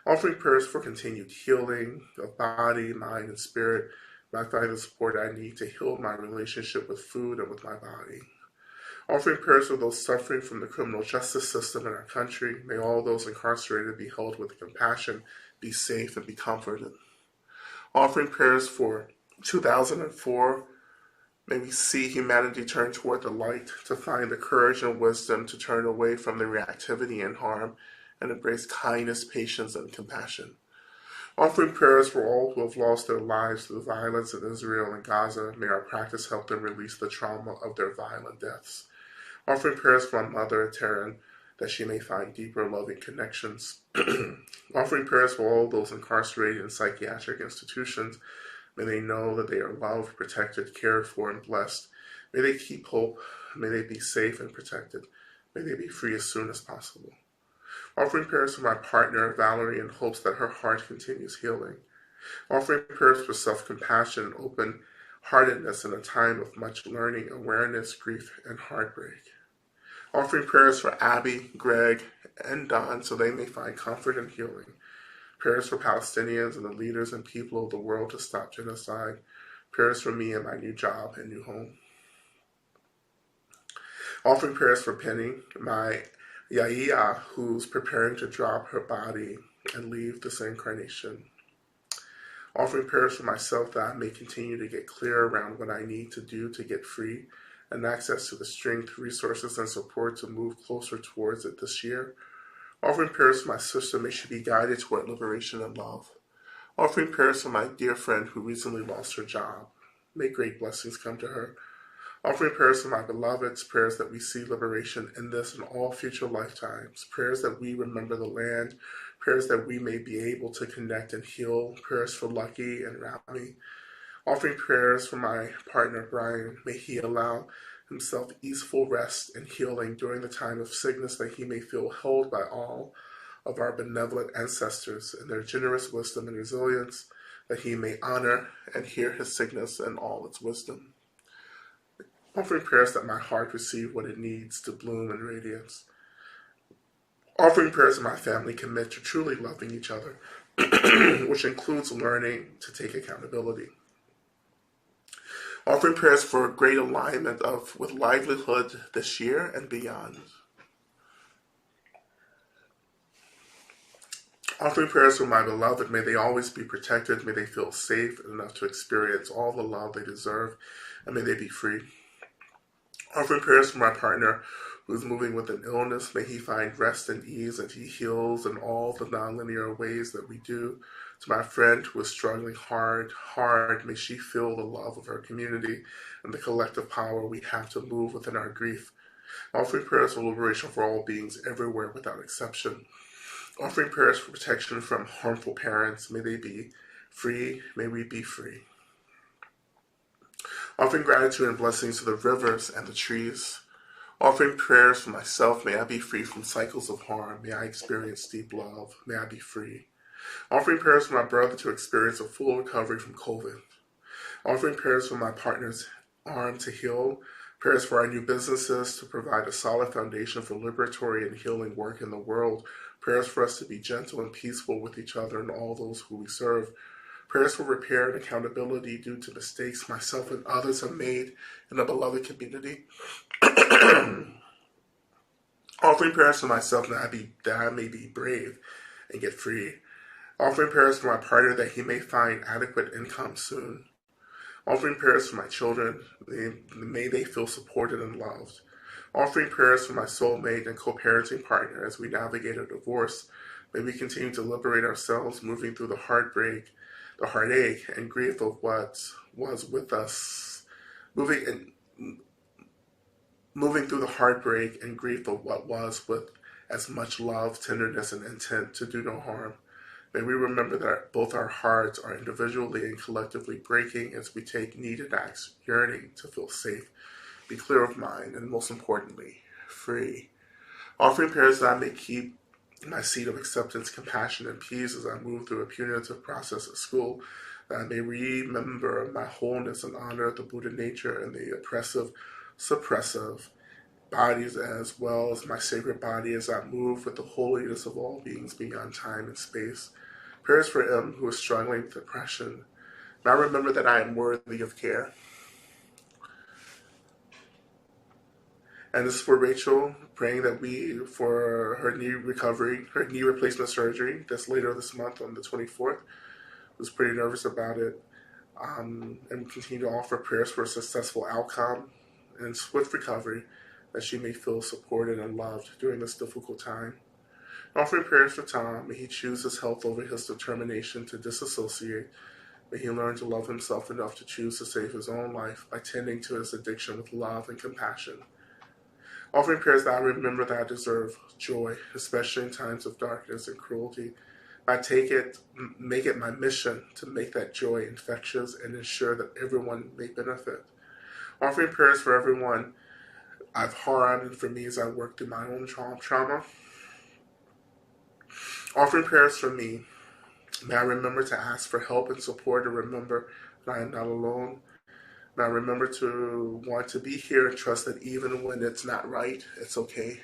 Speaker 2: Offering prayers for continued healing of body, mind, and spirit. I find the support I need to heal my relationship with food and with my body. Offering prayers for those suffering from the criminal justice system in our country. May all those incarcerated be held with compassion, be safe, and be comforted. Offering prayers for 2004. May we see humanity turn toward the light, to find the courage and wisdom to turn away from the reactivity and harm and embrace kindness, patience, and compassion. Offering prayers for all who have lost their lives through violence in Israel and Gaza. May our practice help them release the trauma of their violent deaths. Offering prayers for our mother, Taryn, that she may find deeper loving connections. Offering prayers for all those incarcerated in psychiatric institutions. May they know that they are loved, protected, cared for, and blessed. May they keep hope. May they be safe and protected. May they be free as soon as possible. Offering prayers for my partner, Valerie, in hopes that her heart continues healing. Offering prayers for self-compassion and open-heartedness in a time of much learning, awareness, grief, and heartbreak. Offering prayers for Abby, Greg, and Don so they may find comfort and healing. Prayers for Palestinians and the leaders and people of the world to stop genocide. Prayers for me and my new job and new home. Offering prayers for Penny, my Yaya, who's preparing to drop her body and leave this incarnation. Offering prayers for myself that I may continue to get clear around what I need to do to get free and access to the strength, resources, and support to move closer towards it this year. Offering prayers for my sister, may she be guided toward liberation and love. Offering prayers for my dear friend who recently lost her job. May great blessings come to her. Offering prayers for my beloveds, prayers that we see liberation in this and all future lifetimes, prayers that we remember the land, prayers that we may be able to connect and heal, prayers for Lucky and Rami. Offering prayers for my partner Brian, may he allow himself easeful rest and healing during the time of sickness, that he may feel held by all of our benevolent ancestors in their generous wisdom and resilience, that he may honor and hear his sickness and all its wisdom. Offering prayers that my heart receive what it needs to bloom in radiance. Offering prayers that my family commit to truly loving each other, which includes learning to take accountability. Offering prayers for great alignment with livelihood this year and beyond. Offering prayers for my beloved, may they always be protected, may they feel safe enough to experience all the love they deserve, and may they be free. Offering prayers for my partner who's moving with an illness, may he find rest and ease and he heals in all the nonlinear ways that we do. To my friend who is struggling hard, may she feel the love of her community and the collective power we have to move within our grief. Offering prayers for liberation for all beings everywhere without exception. Offering prayers for protection from harmful parents, may they be free, may we be free. Offering gratitude and blessings to the rivers and the trees. Offering prayers for myself, may I be free from cycles of harm, may I experience deep love, may I be free. Offering prayers for my brother to experience a full recovery from COVID. Offering prayers for my partner's arm to heal. Prayers for our new businesses to provide a solid foundation for liberatory and healing work in the world. Prayers for us to be gentle and peaceful with each other and all those who we serve. Prayers for repair and accountability due to mistakes myself and others have made in the beloved community. Offering prayers for myself that I may be brave and get free. Offering prayers for my partner that he may find adequate income soon. Offering prayers for my children, may they feel supported and loved. Offering prayers for my soulmate and co-parenting partner as we navigate a divorce. May we continue to liberate ourselves, moving through the heartache and grief of what was with us, moving through the heartbreak and grief of what was with as much love, tenderness, and intent to do no harm. May we remember that both our hearts are individually and collectively breaking as we take needed acts, yearning to feel safe, be clear of mind, and most importantly, free. Offering prayers that I may keep my seat of acceptance, compassion, and peace as I move through a punitive process at school, that I may remember my wholeness and honor the Buddha nature and the oppressive, suppressive bodies as well as my sacred body as I move with the holiness of all beings beyond time and space. Prayers for him who is struggling with depression. May I remember that I am worthy of care. And this is for Rachel, praying that for her knee recovery, her knee replacement surgery that's later this month on the 24th. Was pretty nervous about it. And continue to offer prayers for a successful outcome and swift recovery, that she may feel supported and loved during this difficult time. Offering prayers for Tom, may he choose his health over his determination to disassociate. May he learn to love himself enough to choose to save his own life by tending to his addiction with love and compassion. Offering prayers that I remember that I deserve joy, especially in times of darkness and cruelty. I make it my mission to make that joy infectious and ensure that everyone may benefit. Offering prayers for everyone I've harmed and for me as I work through my own trauma. Offering prayers for me, may I remember to ask for help and support and remember that I am not alone. May I remember to want to be here and trust that even when it's not right, it's okay.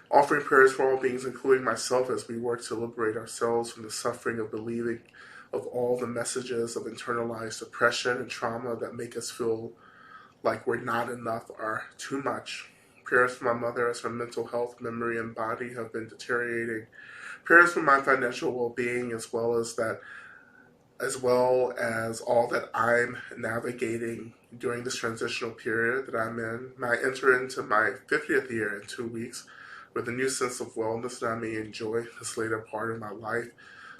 Speaker 2: Offering prayers for all beings, including myself, as we work to liberate ourselves from the suffering of believing of all the messages of internalized oppression and trauma that make us feel like we're not enough or too much. Prayers for my mother as her mental health, memory, and body have been deteriorating. Prayers for my financial well-being as well as all that I'm navigating during this transitional period that I'm in. I enter into my 50th year in 2 weeks with a new sense of wellness that I may enjoy this later part of my life,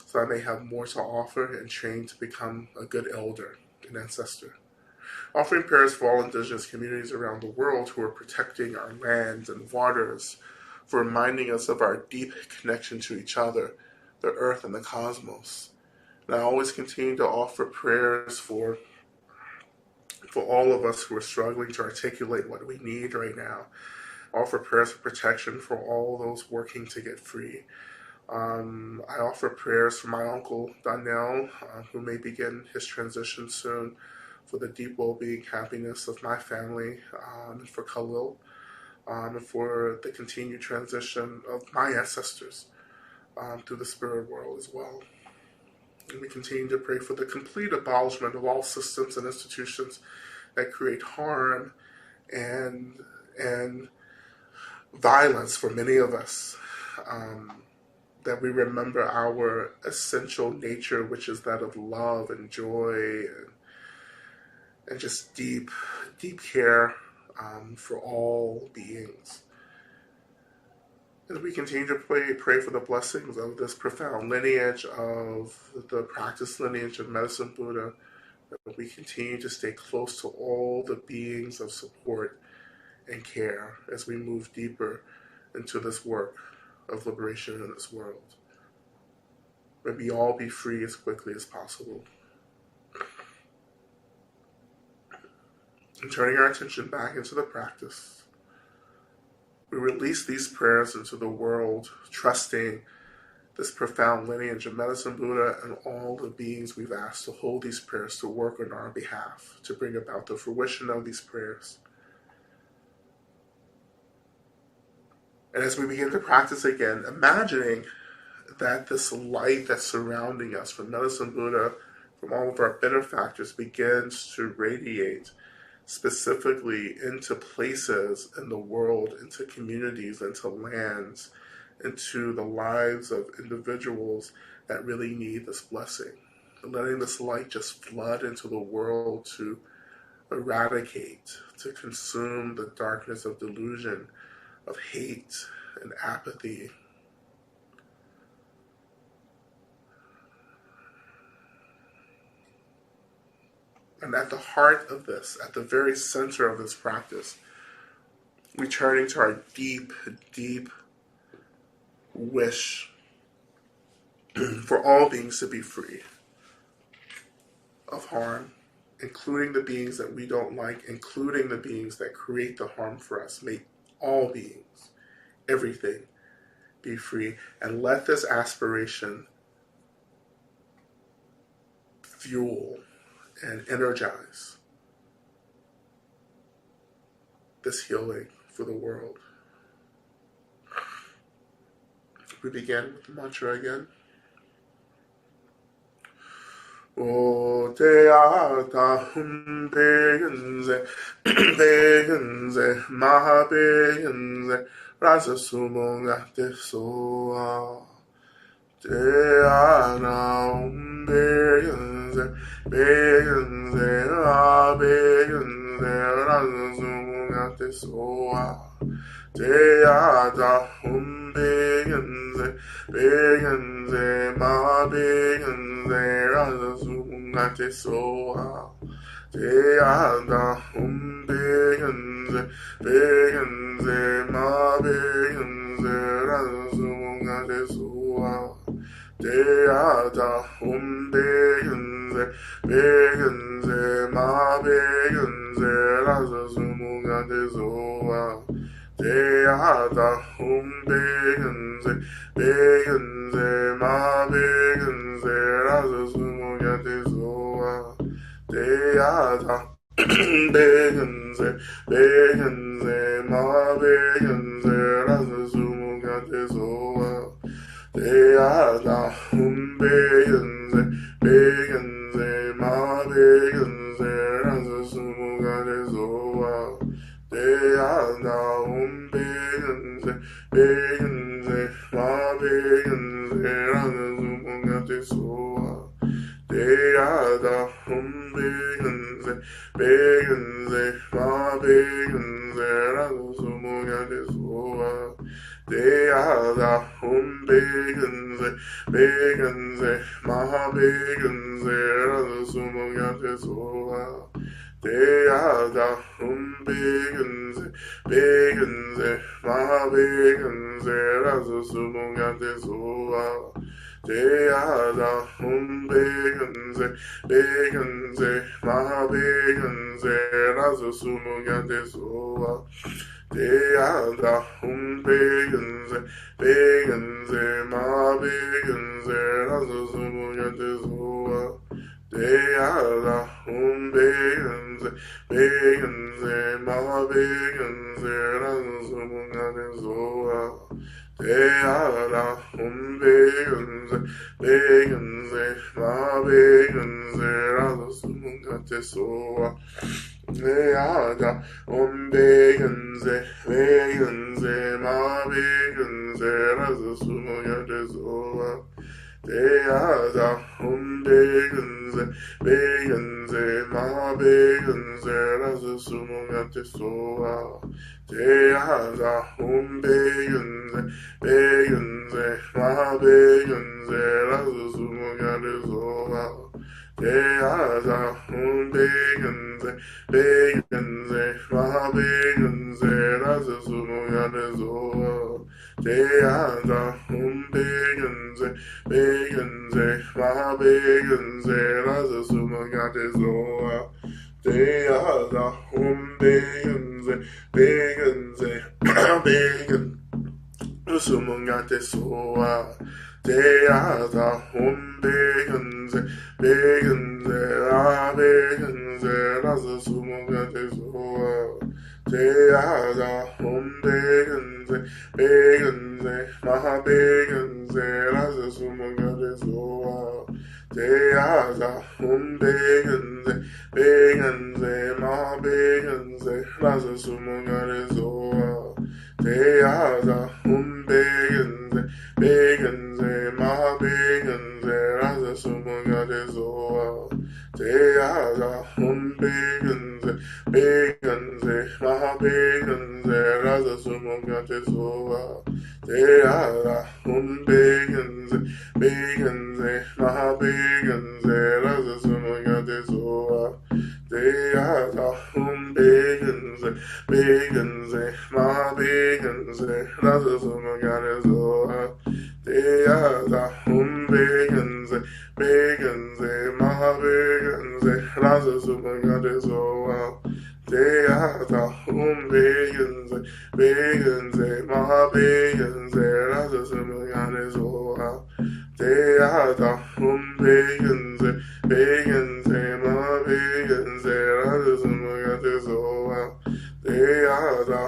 Speaker 2: so I may have more to offer and train to become a good elder and ancestor. Offering prayers for all indigenous communities around the world who are protecting our lands and waters, for reminding us of our deep connection to each other, the earth, and the cosmos. And I always continue to offer prayers for all of us who are struggling to articulate what we need right now. Offer prayers for protection for all those working to get free. I offer prayers for my uncle Donnell, who may begin his transition soon, for the deep well-being, happiness of my family, and for Khalil, and for the continued transition of my ancestors through the spirit world as well. And we continue to pray for the complete abolishment of all systems and institutions that create harm and violence for many of us. That we remember our essential nature, which is that of love and joy and just deep care for all beings. And we continue to pray for the blessings of this profound lineage, of the practice lineage of Medicine Buddha, that we continue to stay close to all the beings of support and care as we move deeper into this work of liberation in this world. May we all be free as quickly as possible. And turning our attention back into the practice, we release these prayers into the world, trusting this profound lineage of Medicine Buddha and all the beings we've asked to hold these prayers to work on our behalf, to bring about the fruition of these prayers. And as we begin to practice again, imagining that this light that's surrounding us from Medicine Buddha, from all of our benefactors, begins to radiate specifically into places in the world, into communities, into lands, into the lives of individuals that really need this blessing. And letting this light just flood into the world to eradicate, to consume the darkness of delusion, of hate and apathy. And at the heart of this, at the very center of this practice, returning to our deep, deep wish for all beings to be free of harm, including the beings that we don't like, including the beings that create the harm for us. May all beings, everything, be free. And let this aspiration fuel and energize this healing for the world. We begin with the mantra again. O te ata begenze, begenze, maha begenze, rasa sumonga te soa. Te ana begenze, begenze, a begenze, rasa sumonga te soa. Te ata begenze, begenze, ma begenze, rasa sumonga te soa. Te ata begenze, begenze, ma begenze, rasa sumonga te soa. Te ata begenze, begenze, ma begenze, rasa sumonga te soa. Te ata begenze, begenze, ma begenze, rasa sumonga te soa. Te ata begenze, begenze, ma begenze, rasa sumonga te soa. Te ata begenze, begenze, ma begenze, rasa sumonga te soa. Deada umbegenze, begenze, ma begenze, rana zumungate soa. Deada umbegenze, begenze, ma begenze, rana zumungate soa. Deada umbegenze, begenze, ma begenze, rana zumungate soa. Deada begenze, begenze, ma begenze, razo sumungate soa. Deada begenze, begenze, ma begenze, razo sumungate soa. Deada begenze, begenze, ma begenze, razo sumungate soa. Deada begenze, begenze, ma begenze, razo sumungate soa. Deada begenze, begenze, ma begenze, razo sumungate soa. Deada begenze, begenze, ma begenze, razo sumungate soa. Deada begenze, begenze, ma begenze, razo sumungate soa. Deada begenze, begenze, ma begenze, razo sumungate soa. Deada begenze, begenze, ma begenze, razo sumungate soa. Deada begenze, begenze, ma begenze, razo sumungate soa. Deada begenze, begenze, begenze, sumungate soa. Deada begenze, begenze, ma begenze, razo sumungate soa. Deada begenze, begenze, ma begenze, razo sumungate soa. Deada begenze, begenze, ma begenze, razo sumungate soa. Deada begenze, begenze, ma begenze, razo sumungate soa. Deada begenze, begenze, ma begenze, razo sumungate soa. Deada begenze, begenze, ma begenze, razo sumungate soa. Deada begenze, begenze, ma begenze, razo sumungate soa. Deada begenze, begenze, ma begenze, razo sumungate soa. Deada begenze, begenze, ma begenze, razo sumungate soa. Deada begenze, begenze, ma begenze, razo sumungate soa. Deada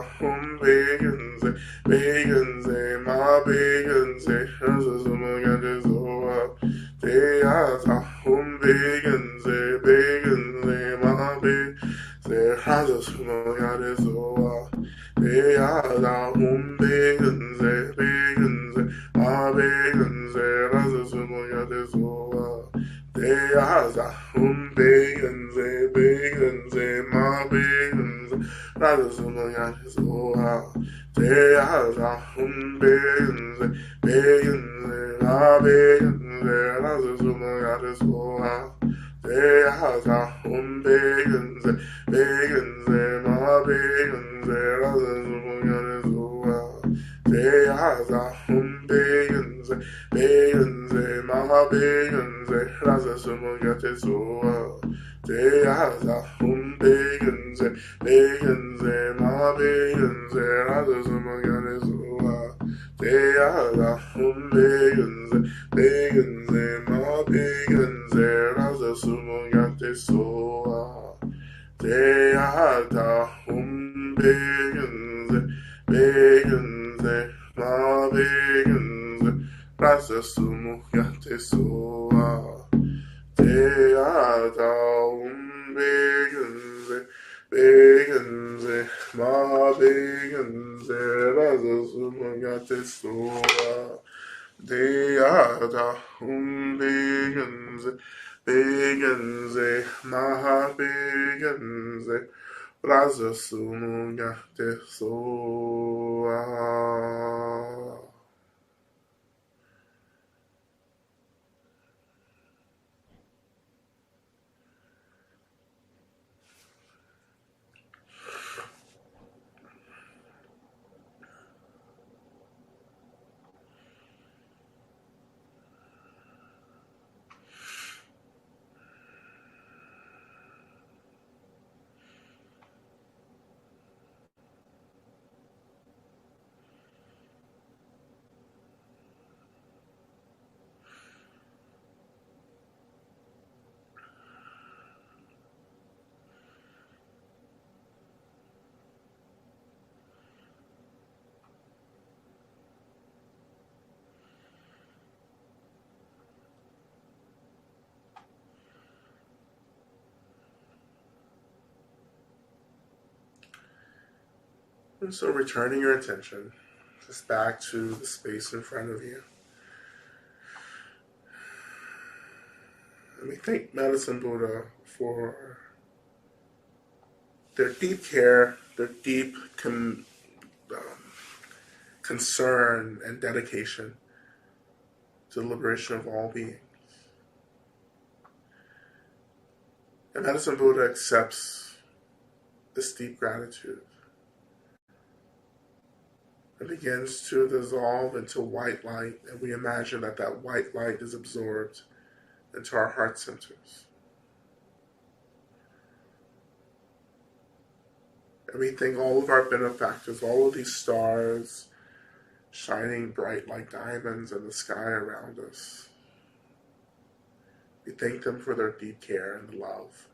Speaker 2: begenze, begenze, ma begenze, razo sumungate soa. Deada begenze, begenze, ma begenze, razo sumungate soa. Deada begenze, begenze, ma begenze, razo sumungate soa. Deada begenze, begenze, ma begenze, razo sumungate soa. Deada begenze, begenze, ma begenze, razo sumungate soa. Deada begenze, begenze, ma begenze, razo sumungate soa. Deada begenze, begenze, ma begenze, razo sumungate soa. Deada begenze, begenze, ma begenze, razo sumungate soa. Deada begenze, begenze, ma begenze, razo sumungate soa. Deada begenze, begenze, ma begenze, razo sumungate soa. Deada begenze, Begenze, Maha Begenze, Rasa Sumagate Sura, Deada, Begenze, Begenze, Maha Begenze, Rasa Sumagate Sura. And so returning your attention just back to the space in front of you. And we thank Medicine Buddha for their deep care, their deep concern and dedication to the liberation of all beings. And Medicine Buddha accepts this deep gratitude and begins to dissolve into white light, and we imagine that that white light is absorbed into our heart centers. And we thank all of our benefactors, all of these stars shining bright like diamonds in the sky around us. We thank them for their deep care and love.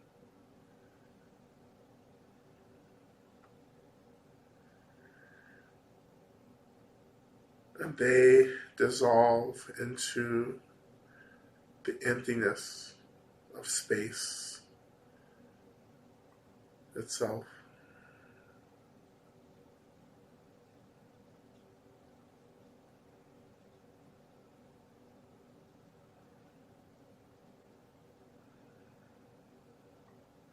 Speaker 2: And they dissolve into the emptiness of space itself.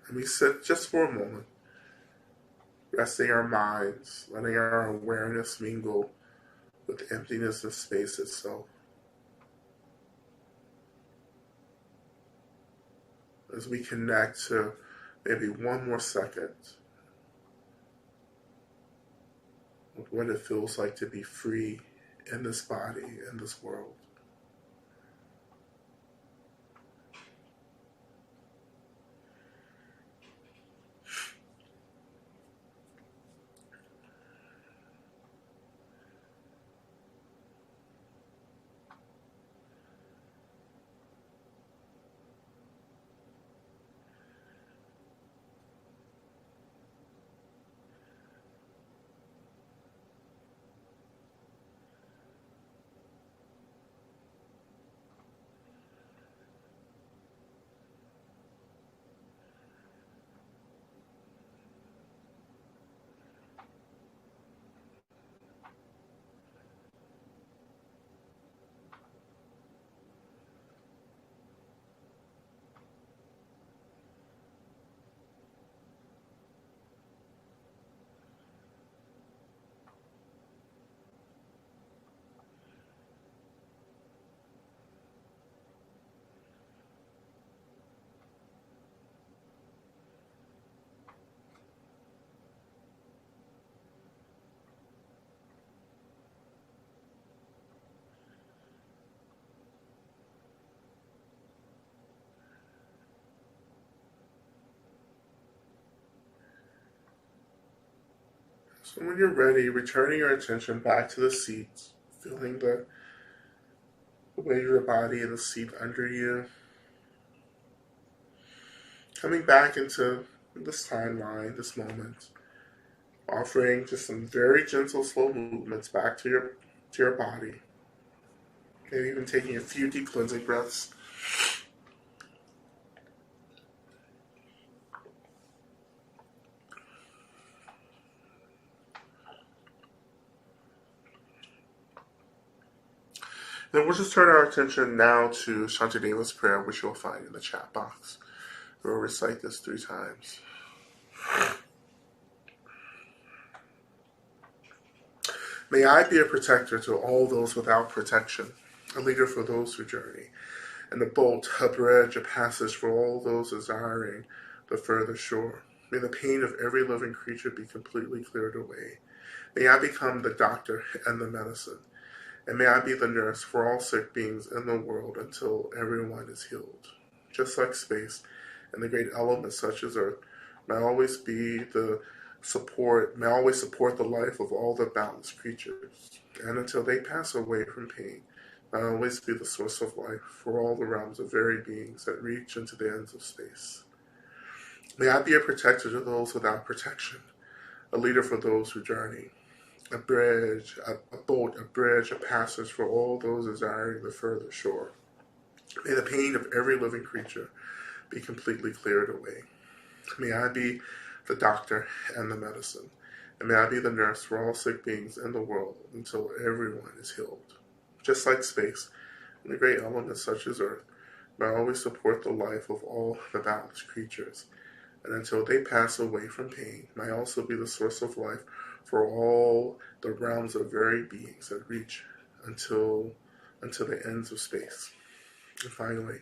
Speaker 2: And we sit just for a moment, resting our minds, letting our awareness mingle with the emptiness of space itself. As we connect to maybe one more second with what it feels like to be free in this body, in this world. So when you're ready, returning your attention back to the seat, feeling the weight of your body in the seat under you, coming back into this timeline, this moment, offering just some very gentle, slow movements back to your body. Maybe even taking a few deep cleansing breaths. Then we'll just turn our attention now to Shantideva's prayer, which you'll find in the chat box. We'll recite this 3 times. May I be a protector to all those without protection, a leader for those who journey, and a boat, a bridge, a passage for all those desiring the further shore. May the pain of every living creature be completely cleared away. May I become the doctor and the medicine, and may I be the nurse for all sick beings in the world until everyone is healed. Just like space and the great elements such as earth, may I always support the life of all the balanced creatures, and until they pass away from pain, may I always be the source of life for all the realms of varied beings that reach into the ends of space. May I be a protector to those without protection, a leader for those who journey, a bridge, a boat, a bridge, a passage for all those desiring the further shore. May the pain of every living creature be completely cleared away. May I be the doctor and the medicine, and may I be the nurse for all sick beings in the world until everyone is healed. Just like space and the great elements such as earth, may I always support the life of all the balanced creatures, and until they pass away from pain, may I also be the source of life for all the realms of varied beings that reach until the ends of space. And finally,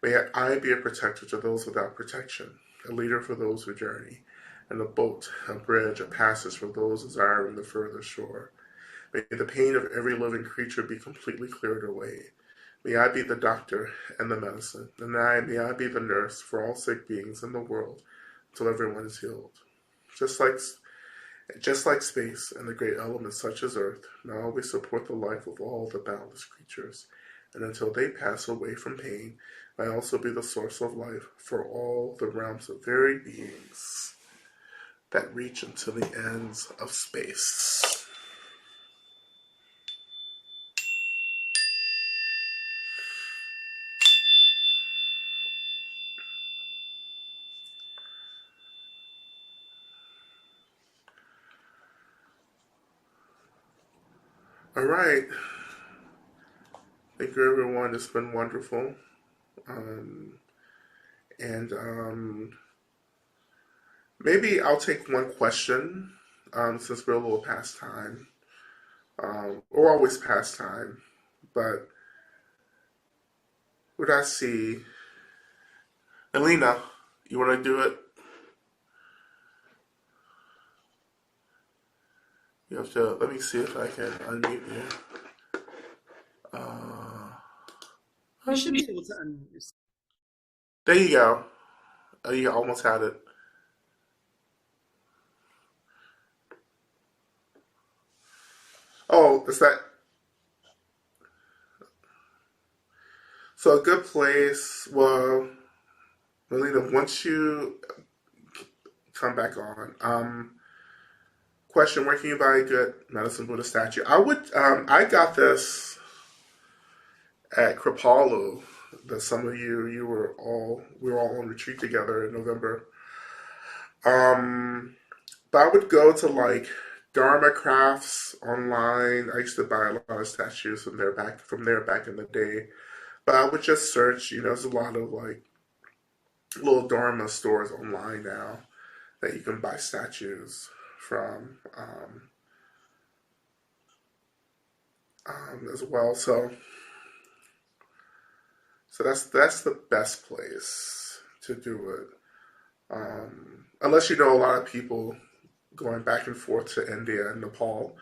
Speaker 2: may I be a protector to those without protection, a leader for those who journey, and a boat, a bridge, a passage for those desiring the further shore. May the pain of every living creature be completely cleared away. May I be the doctor and the medicine, and may I be the nurse for all sick beings in the world until everyone is healed. Just like space and the great elements such as earth, may I always support the life of all the boundless creatures, and until they pass away from pain, may I also be the source of life for all the realms of varied beings that reach into the ends of space. All right. Thank you, everyone. It's been wonderful. And maybe I'll take one question since we're a little past time. Or always past time. But what I see, Alina, you want to do it? You have to, let me see if I can unmute you.
Speaker 3: You should be able to unmute yourself.
Speaker 2: There you go. Oh, you almost had it. Oh, is that so? A good place. Well, Melina, once you come back on, question: where can you buy a good medicine Buddha statue? I got this at Kripalu. That some of you we were all on retreat together in November. But I would go to like Dharma Crafts online. I used to buy a lot of statues from there back in the day. But I would just search, there's a lot of like little Dharma stores online now that you can buy statues from as well. So that's the best place to do it. Unless you know a lot of people going back and forth to India and Nepal.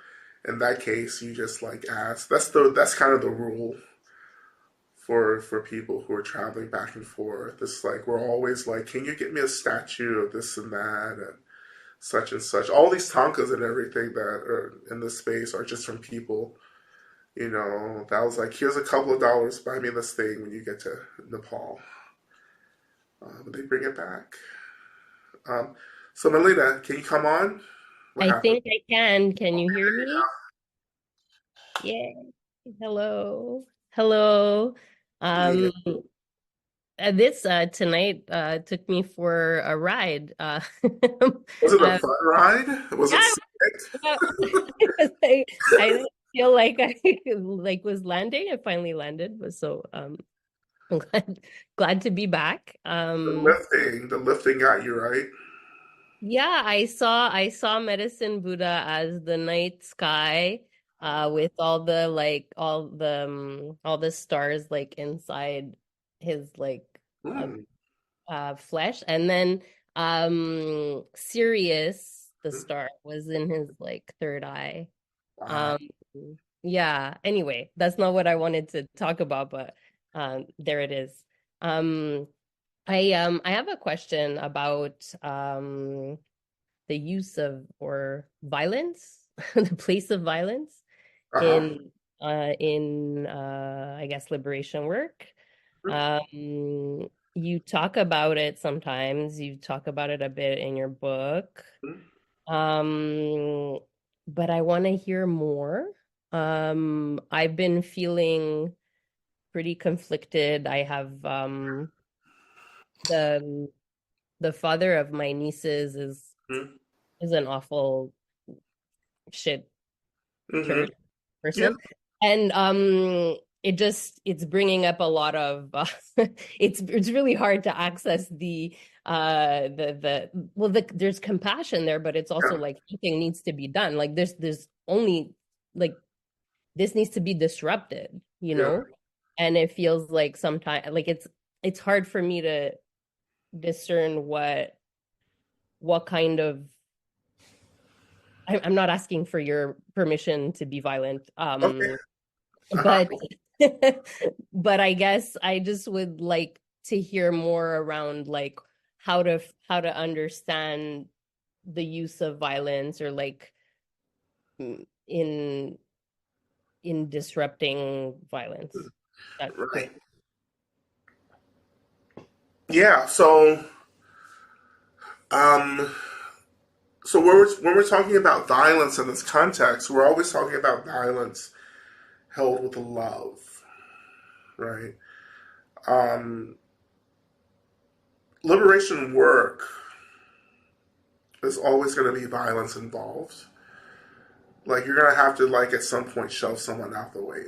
Speaker 2: In that case, you just like ask. That's kind of the rule for people who are traveling back and forth. It's like we're always like, can you get me a statue of this and that and such and such. All these tankas and everything that are in the space are just from people, that was like, here's a couple of dollars, buy me this thing when you get to Nepal. But they bring it back. So Melina, can you come on? What
Speaker 4: I
Speaker 2: happened?
Speaker 4: think I can. Can you hear me? Yeah. Hello. Hello.
Speaker 2: Yeah.
Speaker 4: This tonight took me for a ride.
Speaker 2: Was it a fun ride? Was it
Speaker 4: Yeah,
Speaker 2: sick?
Speaker 4: well, I, feel like I like was landing. I finally landed. Was so I'm glad to be back.
Speaker 2: The lifting got you right.
Speaker 4: Yeah, I saw Medicine Buddha as the night sky, with all the like all the stars like inside his like
Speaker 2: Mm,
Speaker 4: flesh, and then Sirius, the
Speaker 2: mm,
Speaker 4: star, was in his like third eye.
Speaker 2: wow.
Speaker 4: Um, yeah, anyway, that's not what I wanted to talk about, but there it is. Um, I have a question about the use of or violence, the place of violence
Speaker 2: Uh-huh.
Speaker 4: in I guess liberation work. You talk about it sometimes. You talk about it a bit in your book.
Speaker 2: Mm,
Speaker 4: Um, but I want to hear more. I've been feeling pretty conflicted. I have the the father of my nieces
Speaker 2: mm,
Speaker 4: is an awful shit
Speaker 2: mm-hmm.
Speaker 4: turd
Speaker 2: Yeah,
Speaker 4: person, and it's bringing up a lot of it's really hard to access the well, there's compassion there, but it's also
Speaker 2: yeah,
Speaker 4: like something needs to be done. Like there's only like this needs to be disrupted, you
Speaker 2: yeah.
Speaker 4: know? And it feels like sometimes like it's hard for me to discern what kind of I'm not asking for your permission to be violent.
Speaker 2: Okay. Uh-huh.
Speaker 4: But but I guess I just would like to hear more around like how to understand the use of violence, or like in disrupting violence. Yeah.
Speaker 2: Right. Yeah. Um, so when we're talking about violence in this context, we're always talking about violence held with love, right? Um, Liberation work is always going to be violence involved. Like you're gonna have to like at some point shove someone out the way,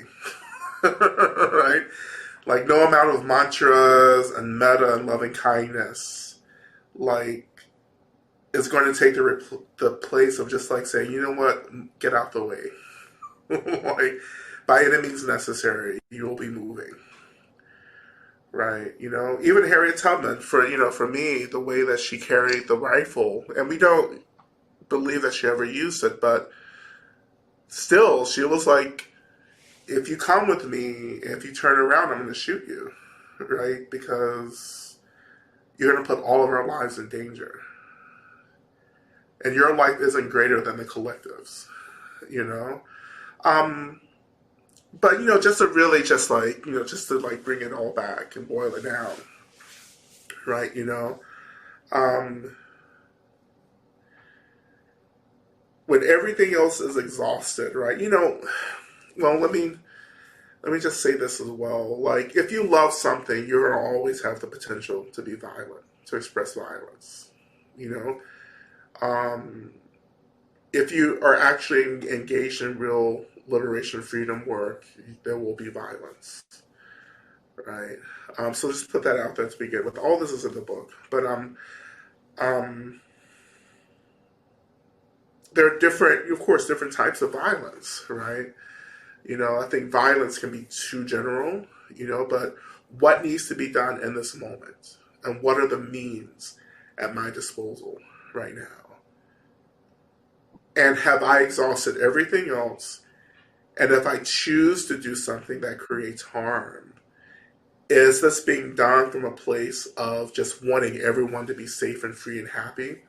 Speaker 2: right? Like no amount of mantras and metta and loving kindness, like is going to take the place of just like saying, you know what, get out the way. Like by any means necessary, you will be moving, right? You know, even Harriet Tubman, for me, the way that she carried the rifle, and we don't believe that she ever used it, but still, she was like, if you come with me, if you turn around, I'm going to shoot you, right? Because you're going to put all of our lives in danger. And your life isn't greater than the collective's, you know? Um, but, just to really just like, just to like bring it all back and boil it down, right? Um, when everything else is exhausted, right? Well, let me just say this as well. Like, if you love something, you're going to always have the potential to be violent, to express violence. You know, um, if you are actually engaged in real liberation freedom work, there will be violence, right? So just put that out there to begin with. All this is in the book, but um, there are different, of course, different types of violence, right? I think violence can be too general, but what needs to be done in this moment? And what are the means at my disposal right now? And have I exhausted everything else? And if I choose to do something that creates harm, is this being done from a place of just wanting everyone to be safe and free and happy?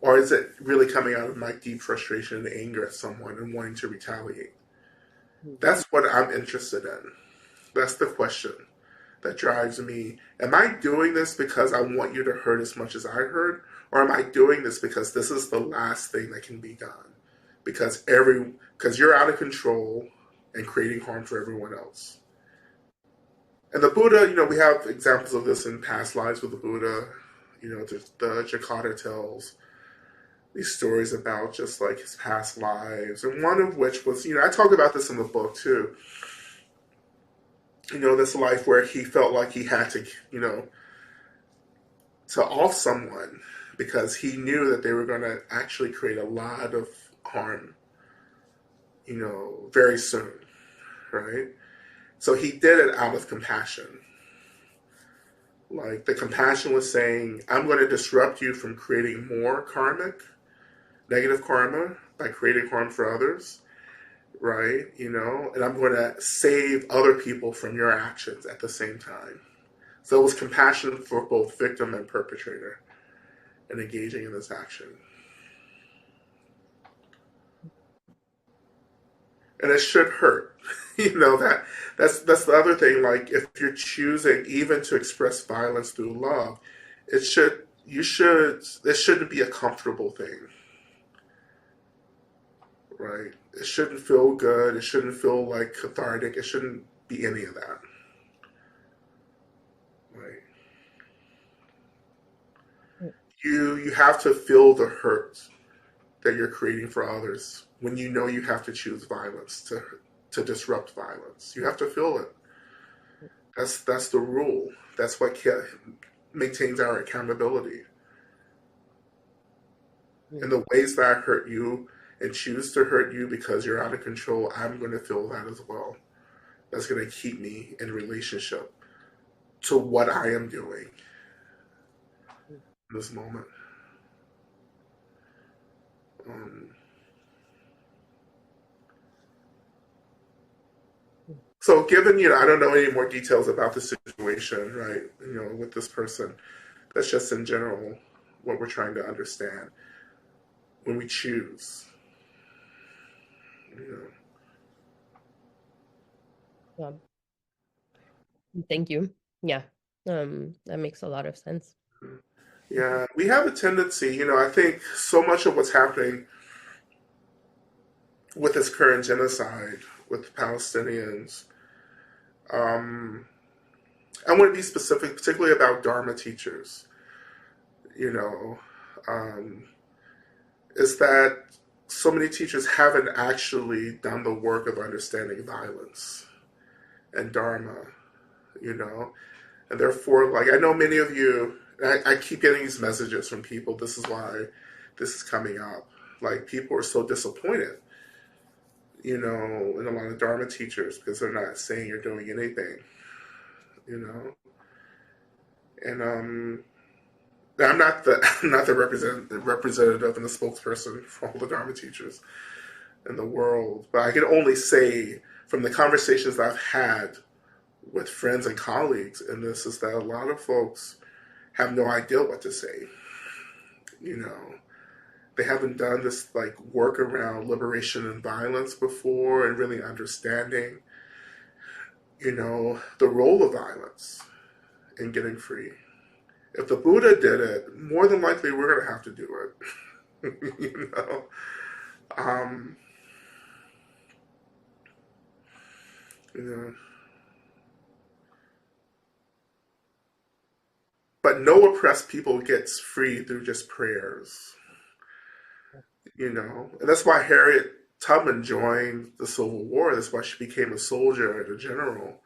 Speaker 2: Or is it really coming out of my deep frustration and anger at someone and wanting to retaliate? That's what I'm interested in. That's the question that drives me. Am I doing this because I want you to hurt as much as I hurt? Or am I doing this because this is the last thing that can be done? Because you're out of control and creating harm for everyone else. And the Buddha, we have examples of this in past lives with the Buddha. The Jakarta tells, these stories about just like his past lives, and one of which was, I talk about this in the book too. This life where he felt like he had to, to off someone because he knew that they were going to actually create a lot of harm, very soon, right? So he did it out of compassion. Like the compassion was saying, I'm going to disrupt you from creating more negative karma by creating harm for others, right? And I'm going to save other people from your actions at the same time. So it was compassion for both victim and perpetrator and engaging in this action. And it should hurt. That's the other thing. Like if you're choosing even to express violence through love, it shouldn't be a comfortable thing. Right? It shouldn't feel good. It shouldn't feel like cathartic. It shouldn't be any of that. Right? You have to feel the hurt that you're creating for others when you know you have to choose violence to disrupt violence. You have to feel it. That's the rule. That's what maintains our accountability. In the ways that I hurt you and choose to hurt you because you're out of control, I'm going to feel that as well. That's going to keep me in relationship to what I am doing in this moment. So given, I don't know any more details about the situation, right, with this person, that's just in general what we're trying to understand when we choose,
Speaker 4: Yeah. Thank you. Yeah. That makes a lot of sense.
Speaker 2: Yeah, we have a tendency, I think so much of what's happening with this current genocide with Palestinians, I want to be specific, particularly about Dharma teachers, you know, um, is that so many teachers haven't actually done the work of understanding violence and Dharma, you know, and therefore, like, I know many of you, I keep getting these messages from people. This is why this is coming up. Like, people are so disappointed, in a lot of Dharma teachers because they're not saying or doing anything, you know. And I'm not the I'm not the representative and the spokesperson for all the Dharma teachers in the world, but I can only say from the conversations I've had with friends and colleagues in this is that a lot of folks have no idea what to say. They haven't done this like work around liberation and violence before and really understanding, the role of violence in getting free. If the Buddha did it, more than likely we're going to have to do it. you know, um, you know. But no oppressed people gets free through just prayers. And that's why Harriet Tubman joined the Civil War. That's why she became a soldier and a general.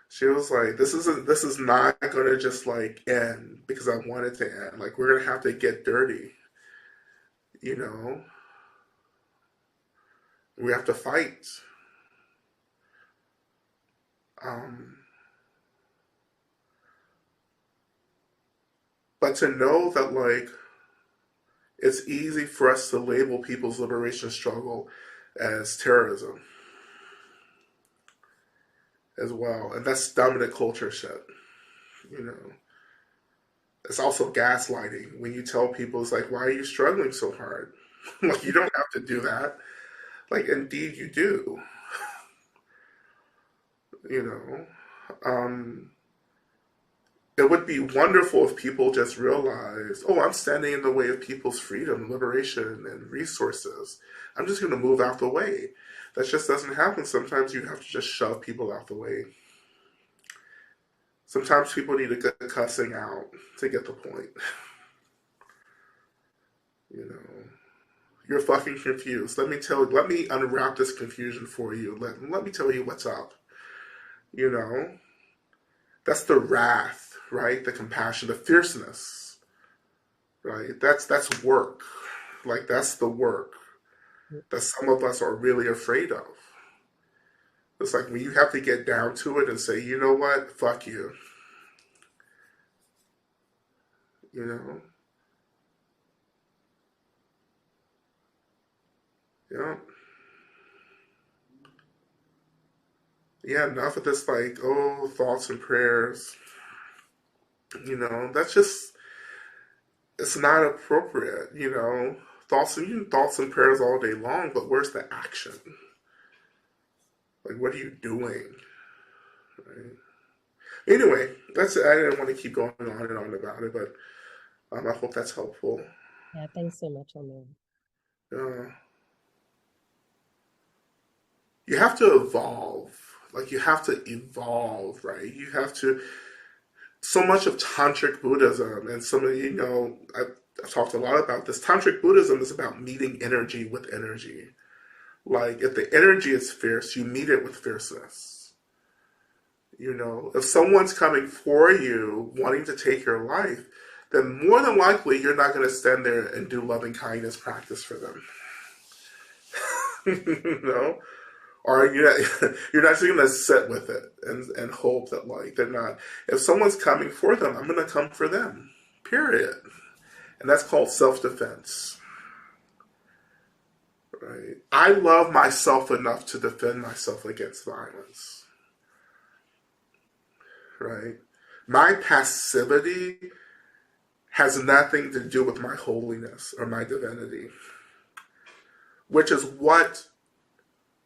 Speaker 2: She was like, this is not gonna just like end because I want it to end. Like we're gonna have to get dirty. You know, we have to fight. Um, but to know that like it's easy for us to label people's liberation struggle as terrorism as well, and that's dominant culture shit. You know, it's also gaslighting when you tell people it's like, why are you struggling so hard? Like you don't have to do that. Like indeed you do. You know, it would be wonderful if people just realized, oh, I'm standing in the way of people's freedom, liberation, and resources. I'm just going to move out the way. That just doesn't happen. Sometimes you have to just shove people out the way. Sometimes people need to get cussing out to get the point. You know. You're fucking confused. Let me unwrap this confusion for you. Let me tell you what's up. You know, that's the wrath, right? The compassion, the fierceness, right? That's work. Like that's the work that some of us are really afraid of. It's like when you have to get down to it and say, you know what, fuck you. You know, yeah, yeah. Enough of this, like, oh, thoughts and prayers. You know, that's just it's not appropriate. You know, thoughts and prayers all day long, but where's the action? Like, what are you doing? Right? Anyway, that's it. I didn't want to keep going on and on about it, but I hope that's helpful.
Speaker 4: Yeah, thanks so much, Omar.
Speaker 2: Uh, you have to evolve. Like, you have to evolve, right? You have to. So much of tantric Buddhism, and some of I've talked a lot about this. Tantric Buddhism is about meeting energy with energy. Like, if the energy is fierce, you meet it with fierceness. You know, if someone's coming for you, wanting to take your life, then more than likely you're not going to stand there and do loving kindness practice for them. You know, or you're not just going to sit with it and hope that like they're not. If someone's coming for them, I'm going to come for them. Period. And that's called self-defense. Right? I love myself enough to defend myself against violence. Right? My passivity has nothing to do with my holiness or my divinity, which is what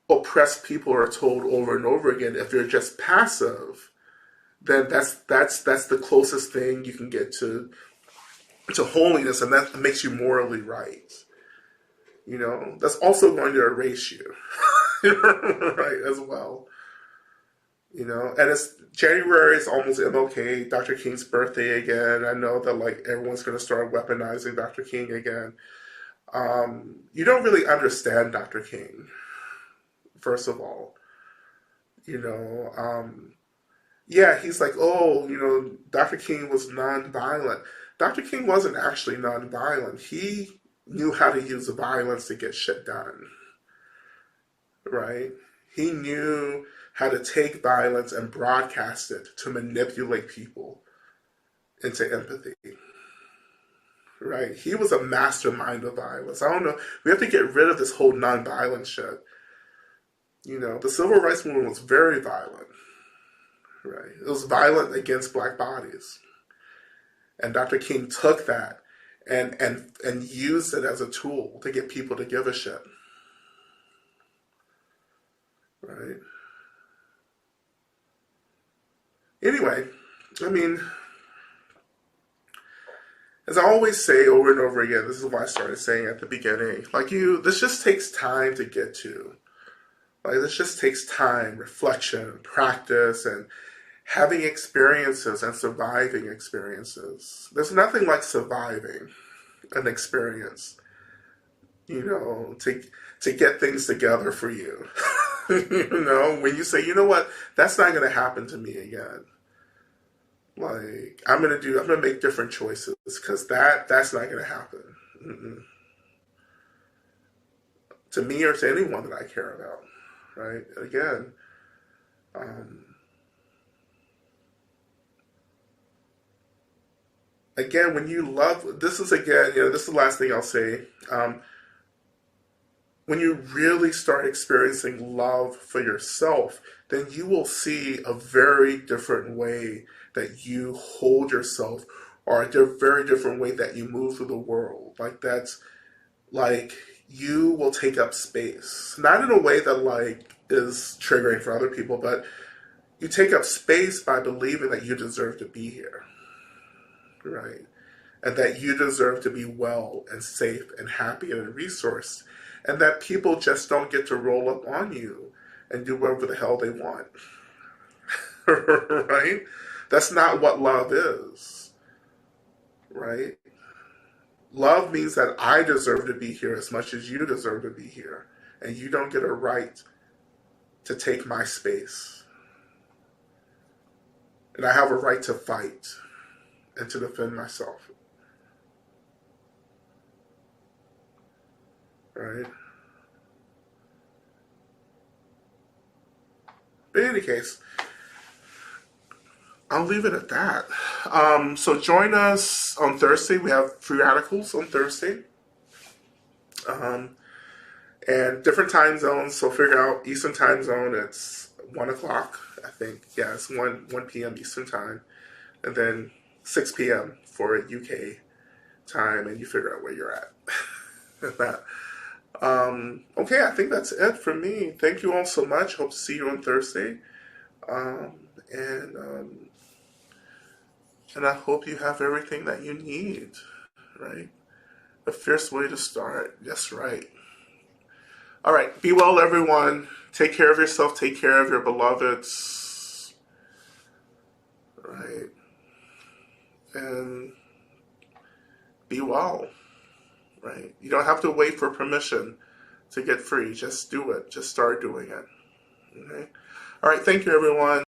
Speaker 2: oppressed people are told over and over again. If you're just passive, then that's the closest thing you can get to holiness, and that makes you morally right. You know, that's also going to erase you, right, as well. You know, and it's January is almost MLK, Dr. King's birthday again. I know that like everyone's going to start weaponizing Dr. King again. You don't really understand Dr. King, first of all. You know, yeah, he's like, oh, you know, Dr. King was nonviolent. Dr. King wasn't actually nonviolent. He knew how to use violence to get shit done, right? He knew how to take violence and broadcast it to manipulate people into empathy, right? He was a mastermind of violence. I don't know. We have to get rid of this whole nonviolent shit. You know, the civil rights movement was very violent, right? It was violent against black bodies. And Dr. King took that and used it as a tool to get people to give a shit, right? Anyway, I mean, as I always say over and over again, this is why I started saying at the beginning, like this just takes time to get to. Like, this just takes time, reflection, practice, and having experiences and surviving experiences. There's nothing like surviving an experience, you know, to get things together for you. You know, when you say, you know what, that's not going to happen to me again. Like, I'm gonna make different choices because that's not gonna happen. Mm-mm. To me or to anyone that I care about, right? Again, um, when you love, this is again, you know, this is the last thing I'll say. When you really start experiencing love for yourself, then you will see a very different way that you hold yourself, or a very different way that you move through the world. Like, that's like you will take up space, not in a way that like is triggering for other people, but you take up space by believing that you deserve to be here, right? And that you deserve to be well and safe and happy and resourced, and that people just don't get to roll up on you and do whatever the hell they want. Right? That's not what love is, right? Love means that I deserve to be here as much as you deserve to be here. And you don't get a right to take my space. And I have a right to fight and to defend myself. Right? But in any case, I'll leave it at that. So join us on Thursday. We have free radicals on Thursday. And different time zones. So figure out Eastern time zone. It's 1 o'clock, I think. Yeah, it's 1 p.m. Eastern time. And then 6 p.m. for UK time. And you figure out where you're at. that. Okay, I think that's it for me. Thank you all so much. Hope to see you on Thursday. And I hope you have everything that you need, right? A fierce way to start. That's right. All right. Be well, everyone. Take care of yourself. Take care of your beloveds. Right. And be well. Right. You don't have to wait for permission to get free. Just do it. Just start doing it. Okay. All right. Thank you, everyone.